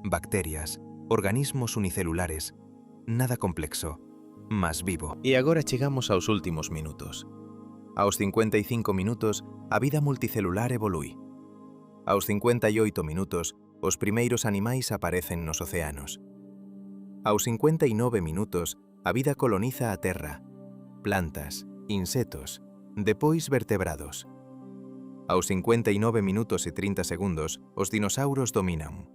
Bacterias, organismos unicelulares, nada complexo, mas vivo. E agora chegamos aos últimos minutos. Aos 55 minutos, a vida multicelular evolui. Aos 58 minutos, os primeiros animais aparecen nos océanos. Aos 59 minutos, a vida coloniza a Terra, plantas, insectos, depois vertebrados. Aos 59 minutos e 30 segundos, os dinosauros dominan.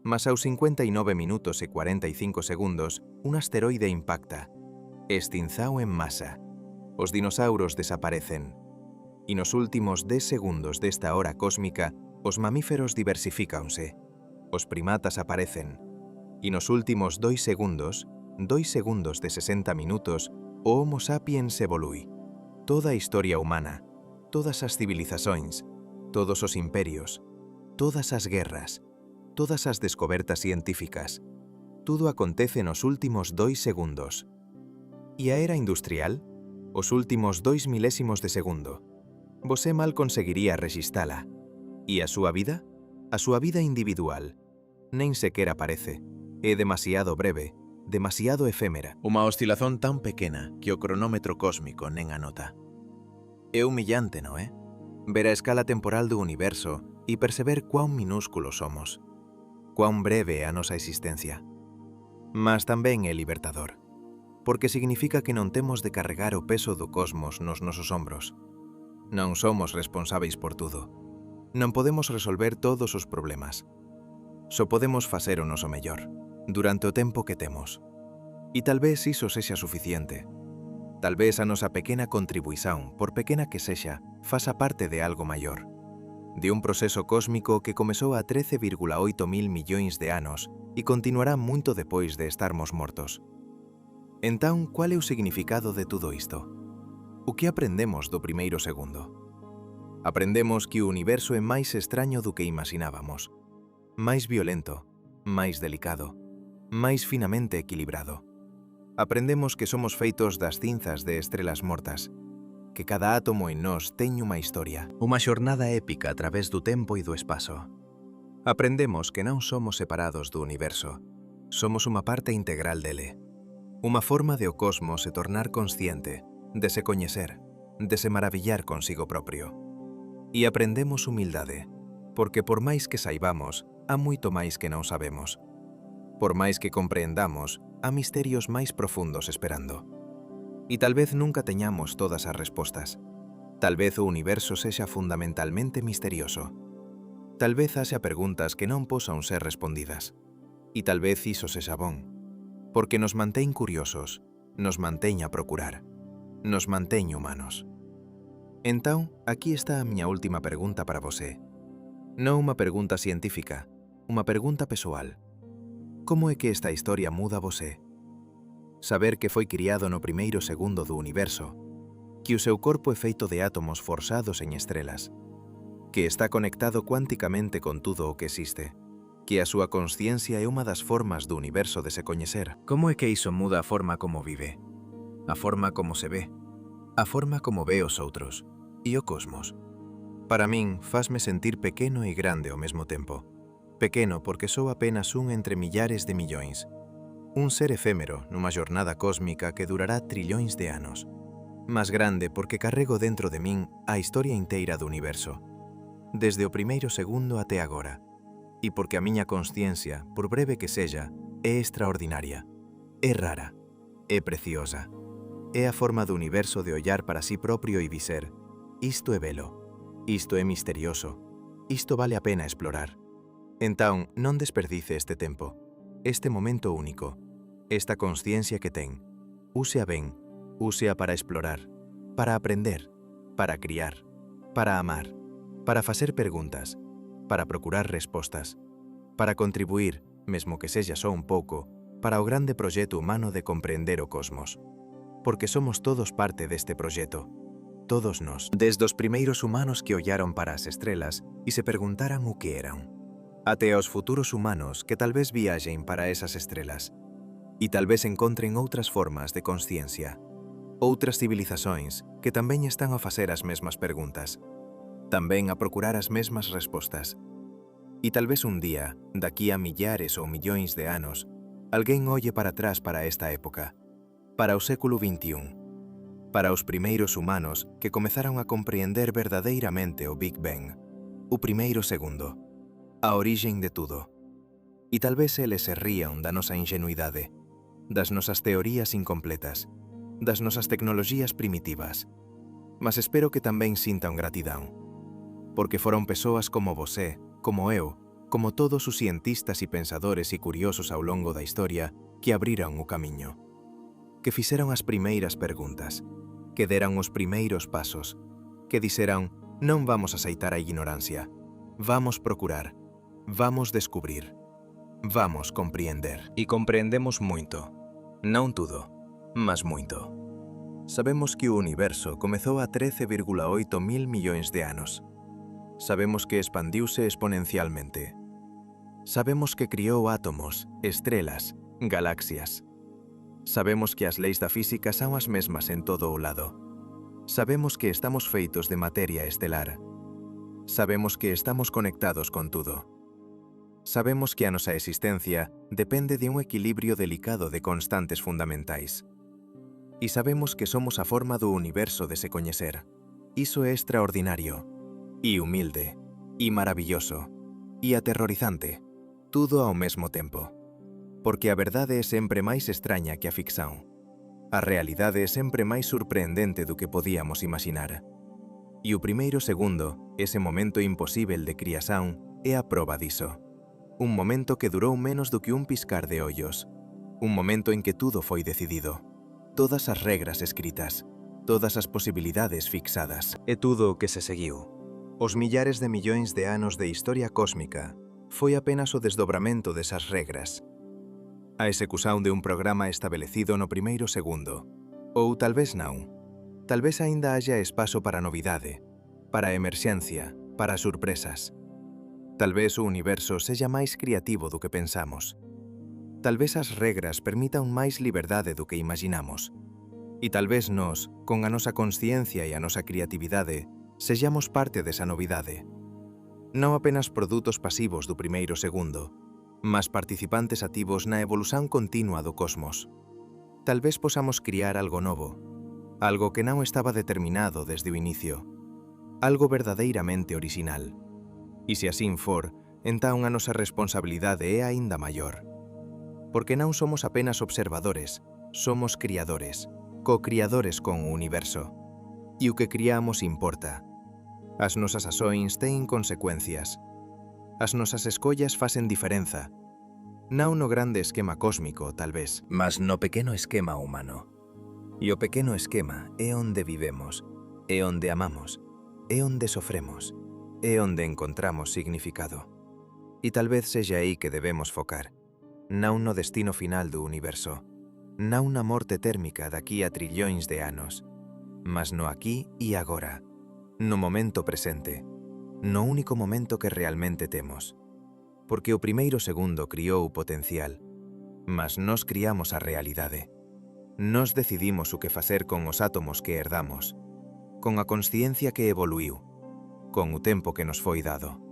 Mas aos 59 minutos e 45 segundos, un asteroide impacta. Extinzao en masa. Os dinosauros desaparecen. E nos últimos 10 segundos desta hora cósmica, os mamíferos diversifícanse. Os primatas aparecen. E nos últimos 2 segundos de 60 minutos, o Homo sapiens evolui. Toda a historia humana, todas as civilizacións, todos os imperios, todas as guerras, todas as descobertas científicas, tudo acontece nos últimos 2 segundos. E a era industrial? Os últimos 2 milésimos de segundo. Você mal conseguiría rexistala. E a súa vida? A súa vida individual. Nen sequera aparece. É demasiado breve, demasiado efémera. Unha oscilación tan pequena que o cronómetro cósmico nen anota. É humillante, non é? Ver a escala temporal do universo e perceber cuán minúsculos somos. Cuán breve é a nosa existencia. Mas tamén é libertador, porque significa que non temos de carregar o peso do cosmos nos nosos ombros. Non somos responsáveis por tudo. Non podemos resolver todos os problemas. Só podemos facer o noso mellor, durante o tempo que temos. E tal vez iso sexa suficiente. Tal vez a nosa pequena contribuición, por pequena que sexa, faça parte de algo maior. De un proceso cósmico que comezou a 13,8 mil millóns de anos e continuará moito depois de estarmos mortos. Entón, qual é o significado de tudo isto? O que aprendemos do primeiro segundo? Aprendemos que o universo é máis extraño do que imaginábamos, máis violento, máis delicado, máis finamente equilibrado. Aprendemos que somos feitos das cinzas de estrelas mortas, que cada átomo en nós ten unha historia. Unha xornada épica a través do tempo e do espazo. Aprendemos que non somos separados do universo, somos unha parte integral dele. Unha forma de o cosmos se tornar consciente, de se coñecer, de se maravillar consigo propio. E aprendemos humildade, porque por máis que saibamos, há moito máis que non sabemos. Por máis que compreendamos, há misterios máis profundos esperando. E tal vez nunca teñamos todas as respostas. Tal vez o universo sexa fundamentalmente misterioso. Tal vez haxa preguntas que non posan ser respondidas. E tal vez iso sexa bon, porque nos mantén curiosos, nos mantén a procurar, nos mantén humanos. Entón, aquí está a miña última pregunta para você. Non unha pregunta científica, unha pregunta persoal. Como é que esta historia muda a você? Saber que foi criado no primeiro segundo do universo, que o seu corpo é feito de átomos forzados en estrelas, que está conectado cuánticamente con tudo o que existe, que a súa consciencia é unha das formas do universo de se coñecer. Como é que iso muda a forma como vive? A forma como se ve? A forma como ve os outros? E o cosmos? Para min, fazme sentir pequeno e grande ao mesmo tempo. Pequeno porque sou apenas un entre millares de millóns. Un ser efémero nunha xornada cósmica que durará trillóns de anos. Más grande porque carrego dentro de min a historia inteira do universo, desde o primeiro segundo até agora. E porque a miña consciencia, por breve que sexa, é extraordinaria, é rara, é preciosa. É a forma do universo de ollar para si propio e dizer: isto é belo, isto é misterioso, isto vale a pena explorar. Entón, non desperdice este tempo, este momento único, esta consciencia que ten. Úsea ben, úsea para explorar, para aprender, para criar, para amar, para facer preguntas, para procurar respostas, para contribuir, mesmo que sexa só un pouco, para o grande proxecto humano de compreender o cosmos. Porque somos todos parte deste proxecto, todos nós. Desde os primeiros humanos que ollaron para as estrelas e se preguntaran o que eran, até aos futuros humanos que tal vez viaxen para esas estrelas e tal vez encontren outras formas de consciencia, outras civilizações que tamén están a facer as mesmas preguntas, tamén a procurar as mesmas respostas. E tal vez un día, daqui a millares ou millóns de anos, alguén olle para atrás para esta época, para o século XXI, para os primeiros humanos que comezaron a compreender verdadeiramente o Big Bang, o primeiro segundo, a orixen de tudo. E tal vez eles se rían da nosa ingenuidade, das nosas teorías incompletas, das nosas tecnologías primitivas. Mas espero que tamén sintan gratidão, porque foron persoas como você, como eu, como todos os cientistas e pensadores e curiosos ao longo da historia que abriran o camiño, que fixeron as primeiras preguntas, que deran os primeiros pasos, que dixeran: non vamos aceitar a ignorancia, vamos procurar, vamos descubrir, vamos compreender. E compreendemos moito, non tudo, mas moito. Sabemos que o universo comezou a 13,8 mil millóns de anos. Sabemos que expandiuse exponencialmente. Sabemos que criou átomos, estrelas, galaxias. Sabemos que as leis da física son as mesmas en todo o lado. Sabemos que estamos feitos de materia estelar. Sabemos que estamos conectados con tudo. Sabemos que a nosa existencia depende de un equilibrio delicado de constantes fundamentais. E sabemos que somos a forma do universo de se coñecer. Iso é extraordinario, e humilde, e maravilloso, e aterrorizante, tudo ao mesmo tempo. Porque a verdade é sempre máis extraña que a ficción. A realidade é sempre máis surpreendente do que podíamos imaginar. E o primeiro segundo, ese momento imposíbel de criación, é a proba diso. Un momento que durou menos do que un piscar de ollos. Un momento en que tudo foi decidido. Todas as regras escritas. Todas as posibilidades fixadas. E tudo o que se seguiu. Os millares de millóns de anos de historia cósmica foi apenas o desdobramento desas regras. A execución de un programa establecido no primeiro segundo. Ou tal vez non. Tal vez aínda haya espazo para novidade, para emerxencia, para surpresas. Tal vez o universo sexa máis creativo do que pensamos. talvez as regras permitan máis liberdade do que imaginamos. E talvez nós, con a nosa consciencia e a nosa creatividade, sexamos parte desa novidade. Non apenas produtos pasivos do primeiro segundo, mas participantes activos na evolución continua do cosmos. Talvez posamos criar algo novo, algo que non estaba determinado desde o inicio, algo verdadeiramente original. E se así for, entón a nosa responsabilidade é aínda maior. Porque non somos apenas observadores, somos criadores, co-criadores con o universo. E o que criamos importa. As nosas ações teñen consecuencias. As nosas escollas facen diferenza. Non no grande esquema cósmico, tal vez, mas no pequeno esquema humano. E o pequeno esquema é onde vivemos, é onde amamos, é onde sofremos, é onde encontramos significado. E tal vez sexa aí que debemos focar, non no destino final do universo, non na morte térmica daqui a trillóns de anos, mas no aquí e agora, no momento presente, no único momento que realmente temos. Porque o primeiro segundo criou o potencial, mas nós criamos a realidade. Nós decidimos o que facer con os átomos que herdamos, con a consciencia que evoluiu, con o tempo que nos foi dado.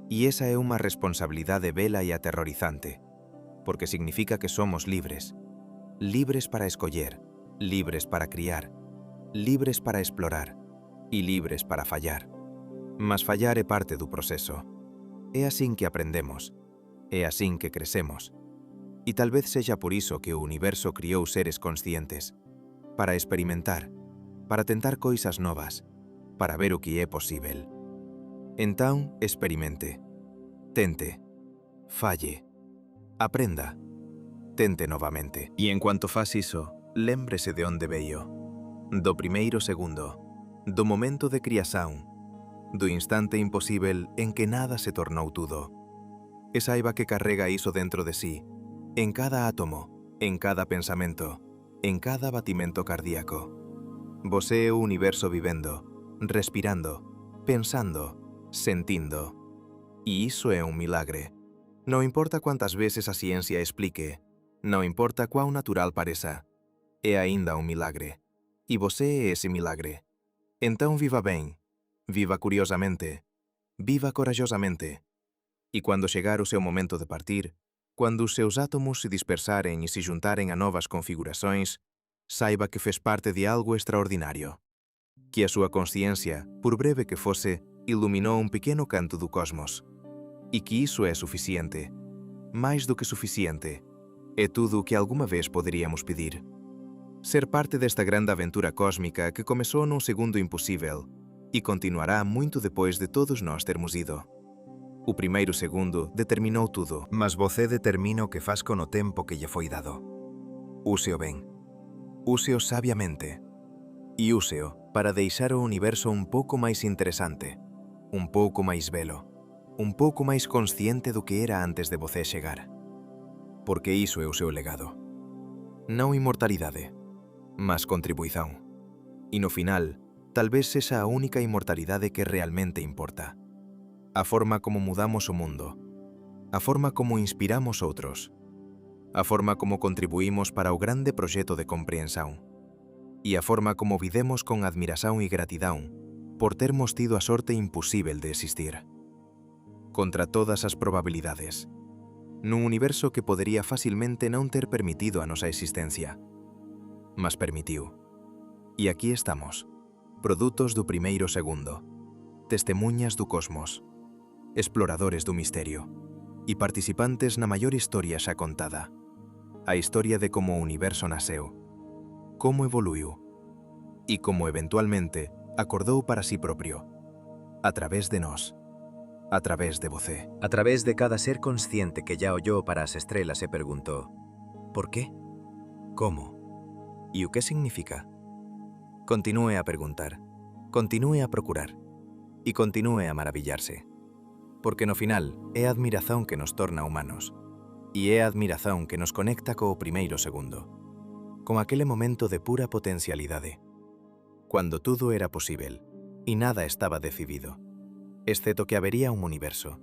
E esa é unha responsabilidade bela e aterrorizante, porque significa que somos libres, libres para escoller, libres para criar, libres para explorar e libres para fallar. Mas fallar é parte do proceso. É así que aprendemos, é así que crecemos. E tal vez sexa por iso que o universo criou seres conscientes, para experimentar, para tentar coisas novas, para ver o que é posível. Entón, experimente, tente, falle, aprenda, tente novamente. E en cuanto faz iso, lémbrese de onde veio, do primeiro segundo, do momento de criación, do instante imposível en que nada se tornou tudo. E saiba que carrega iso dentro de sí, en cada átomo, en cada pensamento, en cada batimento cardíaco. Vosé é o universo vivendo, respirando, pensando, sentindo. E iso é un milagre. Non importa cuántas veces a ciencia explique, non importa cuán natural pareza, é aínda un milagre. E vosé é ese milagre. Entón viva ben, viva curiosamente, viva corajosamente. E cando chegar o seu momento de partir, quando os seus átomos se dispersarem e se juntarem a novas configurações, saiba que fez parte de algo extraordinário. Que a súa consciência, por breve que fosse, iluminou un pequeno canto do cosmos. E que iso é suficiente. Mais do que suficiente. É tudo o que alguma vez poderíamos pedir. Ser parte desta grande aventura cósmica que começou num segundo impossível e continuará muito depois de todos nós termos ido. O primeiro segundo determinou tudo, Mas você determina o que faz con o tempo que lle foi dado. úseo ben, úseo sabiamente, e úseo para deixar o universo un pouco máis interesante, un pouco máis belo, un pouco máis consciente do que era antes de você chegar. Porque iso é o seu legado. Non inmortalidade, mas contribuición. E no final, tal vez sexa a única inmortalidade que realmente importa. A forma como mudamos o mundo, a forma como inspiramos outros, a forma como contribuímos para o grande proxecto de compreensão, e a forma como videmos con admiración e gratidão por termos tido a sorte imposible de existir. Contra todas as probabilidades, nun universo que podería facilmente non ter permitido a nosa existencia, mas permitiu. E aquí estamos, produtos do primeiro segundo, testemunhas do cosmos, exploradores do misterio e participantes na maior historia xa contada, a historia de como o universo nasceu, como evoluiu e como eventualmente acordou para si propio, a través de nós, a través de você. A través de cada ser consciente que ya oyó para as estrelas se preguntó: ¿por qué? ¿Cómo? E o que significa? Continúe a preguntar, continúe a procurar e continúe a maravillarse. Porque no final é a admiración que nos torna humanos e é a admiración que nos conecta co primeiro segundo, con aquele momento de pura potencialidade, cuando tudo era posible e nada estaba decidido, exceto que habería un universo.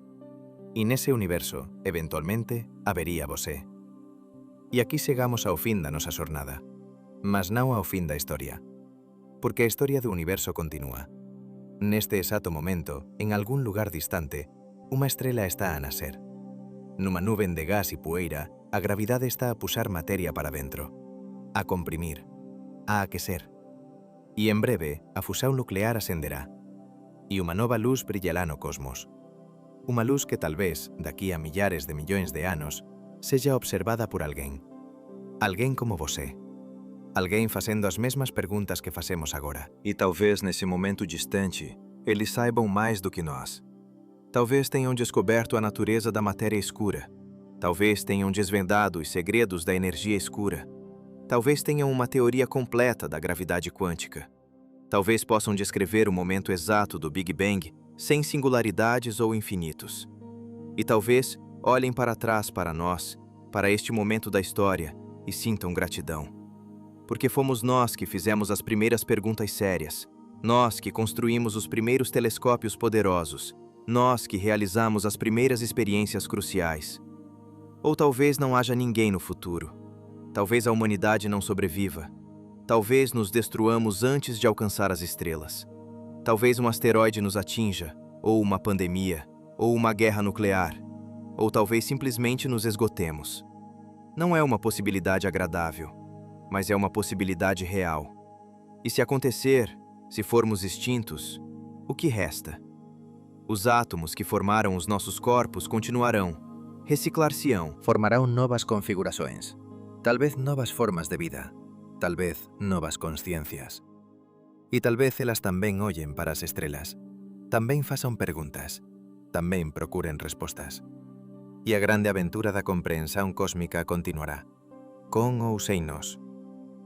E nese universo, eventualmente, habería vosé. E aquí chegamos ao fin da nosa xornada, mas non ao fin da historia, porque a historia do universo continúa. Neste exato momento, en algún lugar distante, unha estrela está a nacer. Numa nuben de gas e poeira, a gravidade está a puxar materia para dentro, a comprimir, a aquecer. E en breve, a fusión nuclear ascenderá, e unha nova luz brillará no cosmos. Unha luz que tal vez, daqui a millares de millóns de anos, seja observada por alguén. Alguén como você. Alguém facendo as mesmas perguntas que facemos agora. E talvez nesse momento distante, eles saibam mais do que nós. Talvez tenham descoberto a natureza da matéria escura. Talvez tenham desvendado os segredos da energia escura. Talvez tenham uma teoria completa da gravidade quântica. Talvez possam descrever o momento exato do Big Bang sem singularidades ou infinitos. E talvez olhem para trás para nós, para este momento da história, e sintam gratidão. Porque fomos nós que fizemos as primeiras perguntas sérias, nós que construímos os primeiros telescópios poderosos, nós que realizamos as primeiras experiências cruciais. Ou talvez não haja ninguém no futuro. Talvez a humanidade não sobreviva. Talvez nos destruamos antes de alcançar as estrelas. Talvez um asteroide nos atinja, ou uma pandemia, ou uma guerra nuclear, ou talvez simplesmente nos esgotemos. Não é uma possibilidade agradável, mas é uma possibilidade real. E se acontecer, se formos extintos, o que resta? Os átomos que formaram os nossos corpos continuarão, reciclar-se-ão. Formarão novas configurações, talvez novas formas de vida, talvez novas consciencias. E talvez elas tamén ollen para as estrelas, tamén façam perguntas, tamén procuren respostas. E a grande aventura da compreensão cósmica continuará, con ou sem nós.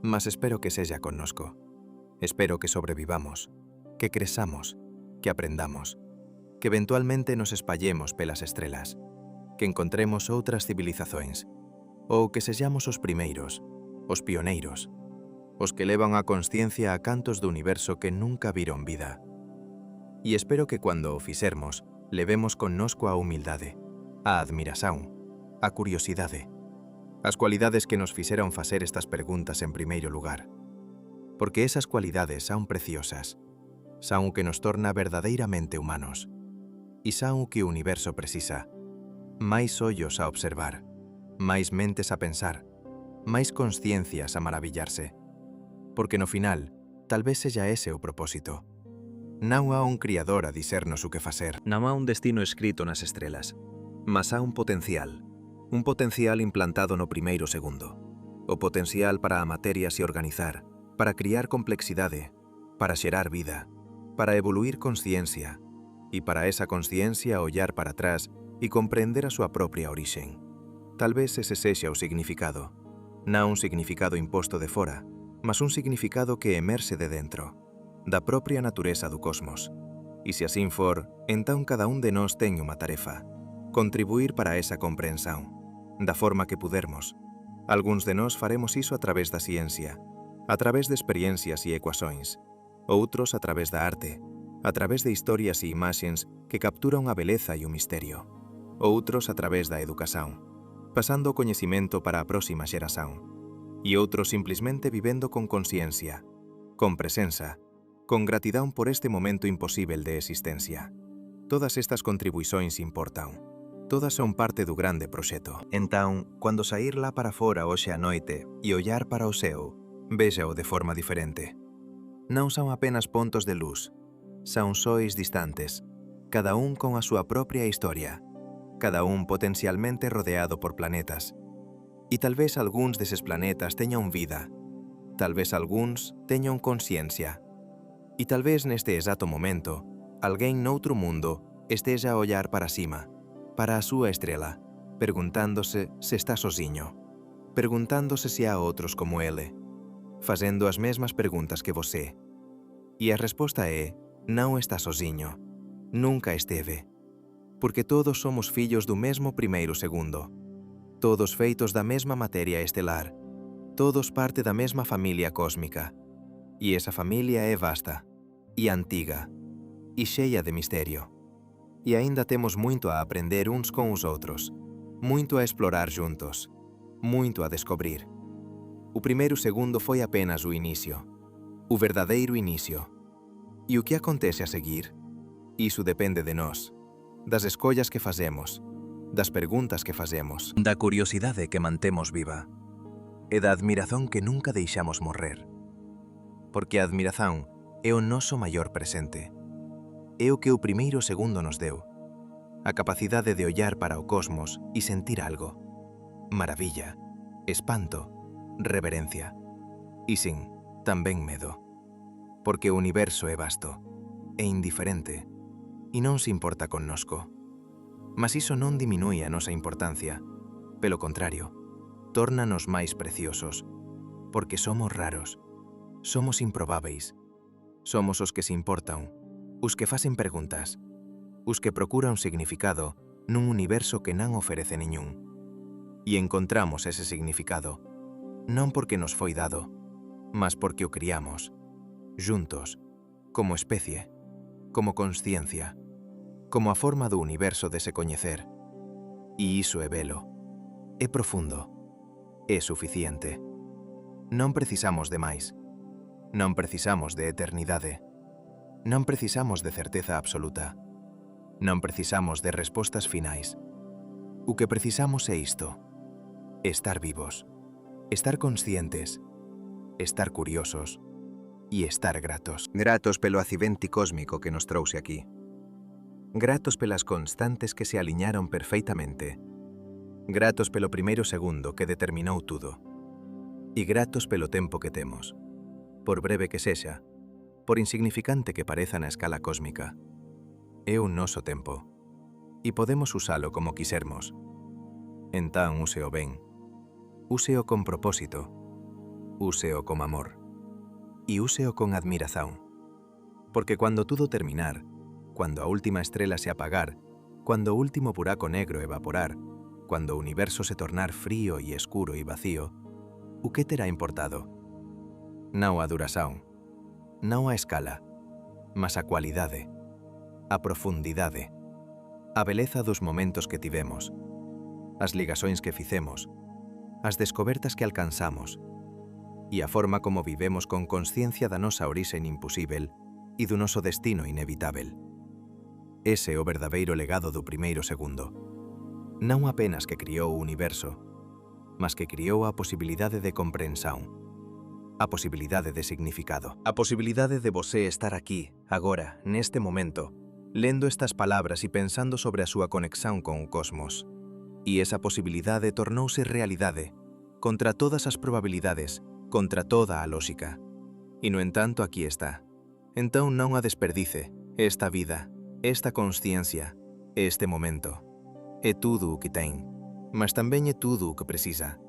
Mas espero que sexa connosco. Espero que sobrevivamos, que cresamos, que aprendamos, que eventualmente nos espallemos pelas estrelas, que encontremos outras civilizacións, ou que sexamos os primeiros, os pioneiros, os que levan a consciencia a cantos do universo que nunca viron vida. E espero que cando o fixermos, levemos connosco a humildade, a admiración, a curiosidade, as cualidades que nos fixeron facer estas preguntas en primeiro lugar. Porque esas cualidades son preciosas, son o que nos torna verdadeiramente humanos, e son o que o universo precisa. Máis ollos a observar, máis mentes a pensar, máis consciencias a maravillarse. Porque no final, tal vez seja ese o propósito. Non há un criador a dicernos o que facer. Non há un destino escrito nas estrelas, mas há un potencial implantado no primeiro segundo. O potencial para a materia se organizar, para criar complexidade, para xerar vida, para evoluir consciencia, e para esa consciencia ollar para atrás e comprender a súa propia orixen. Tal vez ese sexa o significado, non un significado imposto de fora, mas un significado que emerxe de dentro, da propia natureza do cosmos. E se así for, entón cada un de nós ten unha tarefa, contribuir para esa comprensión, da forma que pudermos. Algúns de nós faremos iso a través da ciencia, a través de experiencias e ecuações, outros a través da arte, a través de historias e imaxens que capturan a beleza e o misterio, outros a través da educación, pasando o coñecimento para a próxima xeración, e outros simplesmente vivendo con consciencia, con presenza, con gratidão por este momento imposível de existencia. Todas estas contribuições importan. Todas son parte do grande proxecto. Entón, cando sair lá para fora hoxe a noite e ollar para o ceo, véxao de forma diferente. Non son apenas pontos de luz, son sóis distantes, cada un con a súa propia historia, cada un potencialmente rodeado por planetas. E tal vez algúns deses planetas teñan vida, tal vez algúns teñan consciencia, e tal vez neste exato momento, alguén noutro mundo esteja a ollar para cima, para a súa estrela, perguntándose se está sozinho, perguntándose se há outros como ele, facendo as mesmas perguntas que você. E a resposta é, non está sozinho, nunca esteve, porque todos somos fillos do mesmo primeiro segundo, todos feitos da mesma materia estelar, todos parte da mesma familia cósmica, e esa familia é vasta, e antiga, e cheia de misterio. E aínda temos muito a aprender uns con os outros, muito a explorar juntos. muito a descobrir. O primeiro segundo foi apenas o início, o verdadeiro início. E o que acontece a seguir? Isso depende de nós, das escolhas que fazemos, das perguntas que fazemos. Da curiosidade que mantemos viva e da admiración que nunca deixamos morrer. Porque a admiración é o noso maior presente. É o que o primeiro segundo nos deu. A capacidade de ollar para o cosmos e sentir algo. Maravilla, espanto, reverencia. E sin, tamén medo. Porque o universo é vasto, é indiferente, e non se importa connosco. Mas iso non diminúe a nosa importancia. Pelo contrario, tórnanos máis preciosos, porque somos raros, somos improbáveis, somos os que se importan, os que facen preguntas, os que procuran significado nun universo que non oferece niñún. E encontramos ese significado, non porque nos foi dado, mas porque o criamos, juntos, como especie, como consciencia, como a forma do universo de se coñecer. E iso é belo, é profundo, é suficiente. Non precisamos de máis, non precisamos de eternidade, non precisamos de certeza absoluta, non precisamos de respostas finais. O que precisamos é isto: estar vivos, estar conscientes, estar curiosos e estar gratos. Gratos pelo accidente cósmico que nos trouxe aquí. Gratos pelas constantes que se aliñaron perfeitamente. Gratos pelo primeiro segundo que determinou tudo. E gratos pelo tempo que temos. Por breve que sexa, por insignificante que pareza na escala cósmica, é o noso tempo. E podemos usalo como quisermos. Entón, úseo ben. Úseo con propósito. Úseo con amor. E úseo con admiración. Porque cuando tudo terminar, cuando a última estrela se apagar, cuando o último buraco negro evaporar, cuando o universo se tornar frío e escuro e vacío, o que terá importado? Non a duración, non a escala, mas a cualidade, a profundidade, a beleza dos momentos que tivemos, as ligações que ficemos, as descobertas que alcanzamos, e a forma como vivemos con consciencia da nosa orixen imposível e do noso destino inevitável. Ese é o verdadeiro legado do primeiro segundo. Non apenas que criou o universo, mas que criou a posibilidade de comprensión, a posibilidade de significado. A posibilidade de você estar aquí, agora, neste momento, lendo estas palabras e pensando sobre a súa conexión con o cosmos. E esa posibilidade tornouse realidade, contra todas as probabilidades, contra toda a lógica. E, no entanto, aquí está. Entón non a desperdice, esta vida, esta consciencia, este momento. É tudo o que ten, mas tamén é tudo o que precisa.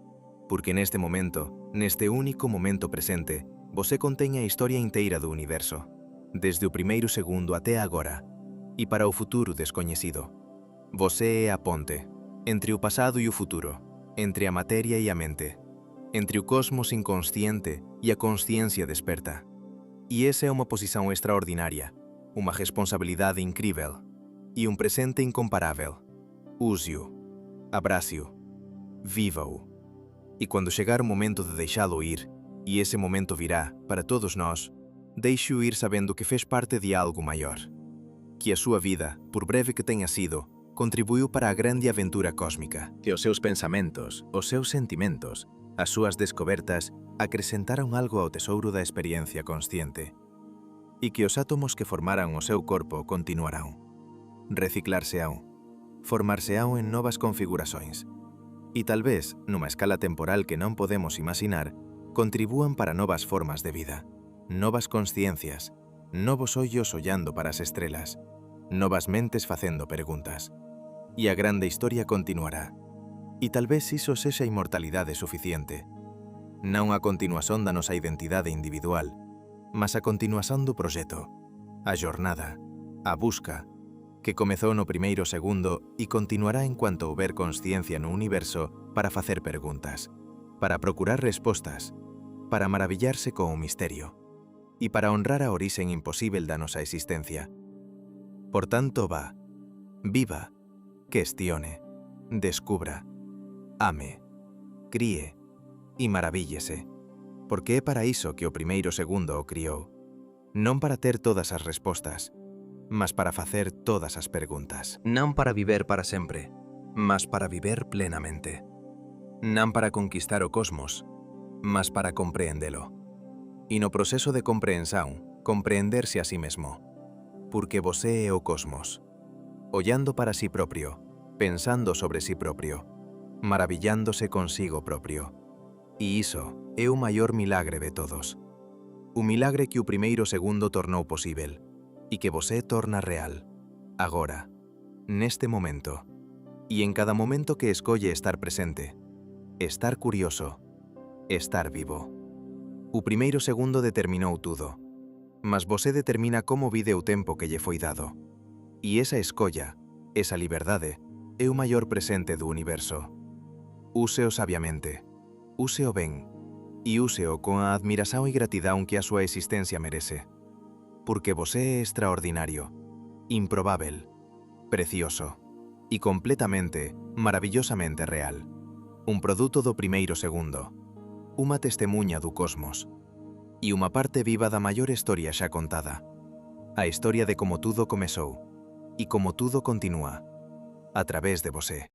Porque neste momento, neste único momento presente, você contén a historia inteira do universo, desde o primeiro segundo até agora, e para o futuro descoñecido. Você é a ponte entre o pasado e o futuro, entre a materia e a mente, entre o cosmos inconsciente e a consciencia desperta. E esa é uma posição extraordinária, uma responsabilidade incrível e um presente incomparável. Use-o, abrace-o, viva-o. E quando chegar o momento de deixá-lo ir, e esse momento virá para todos nós, deixe-o ir sabendo que fez parte de algo maior. Que a sua vida, por breve que tenha sido, contribuiu para a grande aventura cósmica. Que os seus pensamentos, os seus sentimentos, as súas descobertas acrescentaron algo ao tesouro da experiencia consciente. E que os átomos que formaran o seu corpo continuarán. Reciclar-se-ão, formar-se-ão en novas configurações. E talvez, numa escala temporal que non podemos imaginar, contribúan para novas formas de vida, novas consciencias, novos ollos ollando para as estrelas, novas mentes facendo preguntas. E a grande historia continuará. E talvez iso sexa inmortalidade suficiente. Non a continuación da nosa identidade individual, mas a continuación do proxecto, a jornada, a busca, que comezou no primeiro segundo e continuará en cuanto houber consciencia no universo para facer preguntas, para procurar respostas, para maravillarse co misterio e para honrar a orixen imposível da nosa existencia. Por tanto, vá, viva, questione, descubra, ame, críe e maravíllese, porque é para iso que o primeiro segundo o criou, non para ter todas as respostas, mas para facer todas as preguntas. Non para viver para sempre, mas para viver plenamente. Non para conquistar o cosmos, mas para compreendelo. E no proceso de compreensão, compreenderse a sí mesmo, porque você é o cosmos, ollando para sí propio, pensando sobre sí propio, maravillándose consigo propio. E iso é o maior milagre de todos. O milagre que o primeiro segundo tornou posível e que você torna real, agora, neste momento, e en cada momento que escolle estar presente, estar curioso, estar vivo. O primeiro segundo determinou tudo, mas você determina como vide o tempo que lle foi dado. E esa escolla, esa liberdade, é o maior presente do universo. Úseo sabiamente, úseo ben, e úseo con a admiración e gratidão que a súa existencia merece. Porque você é extraordinario, improbável, precioso e completamente, maravillosamente real. Un produto do primeiro segundo, unha testemunha do cosmos e unha parte viva da maior historia xa contada. A historia de como tudo comezou e como tudo continúa, a través de você.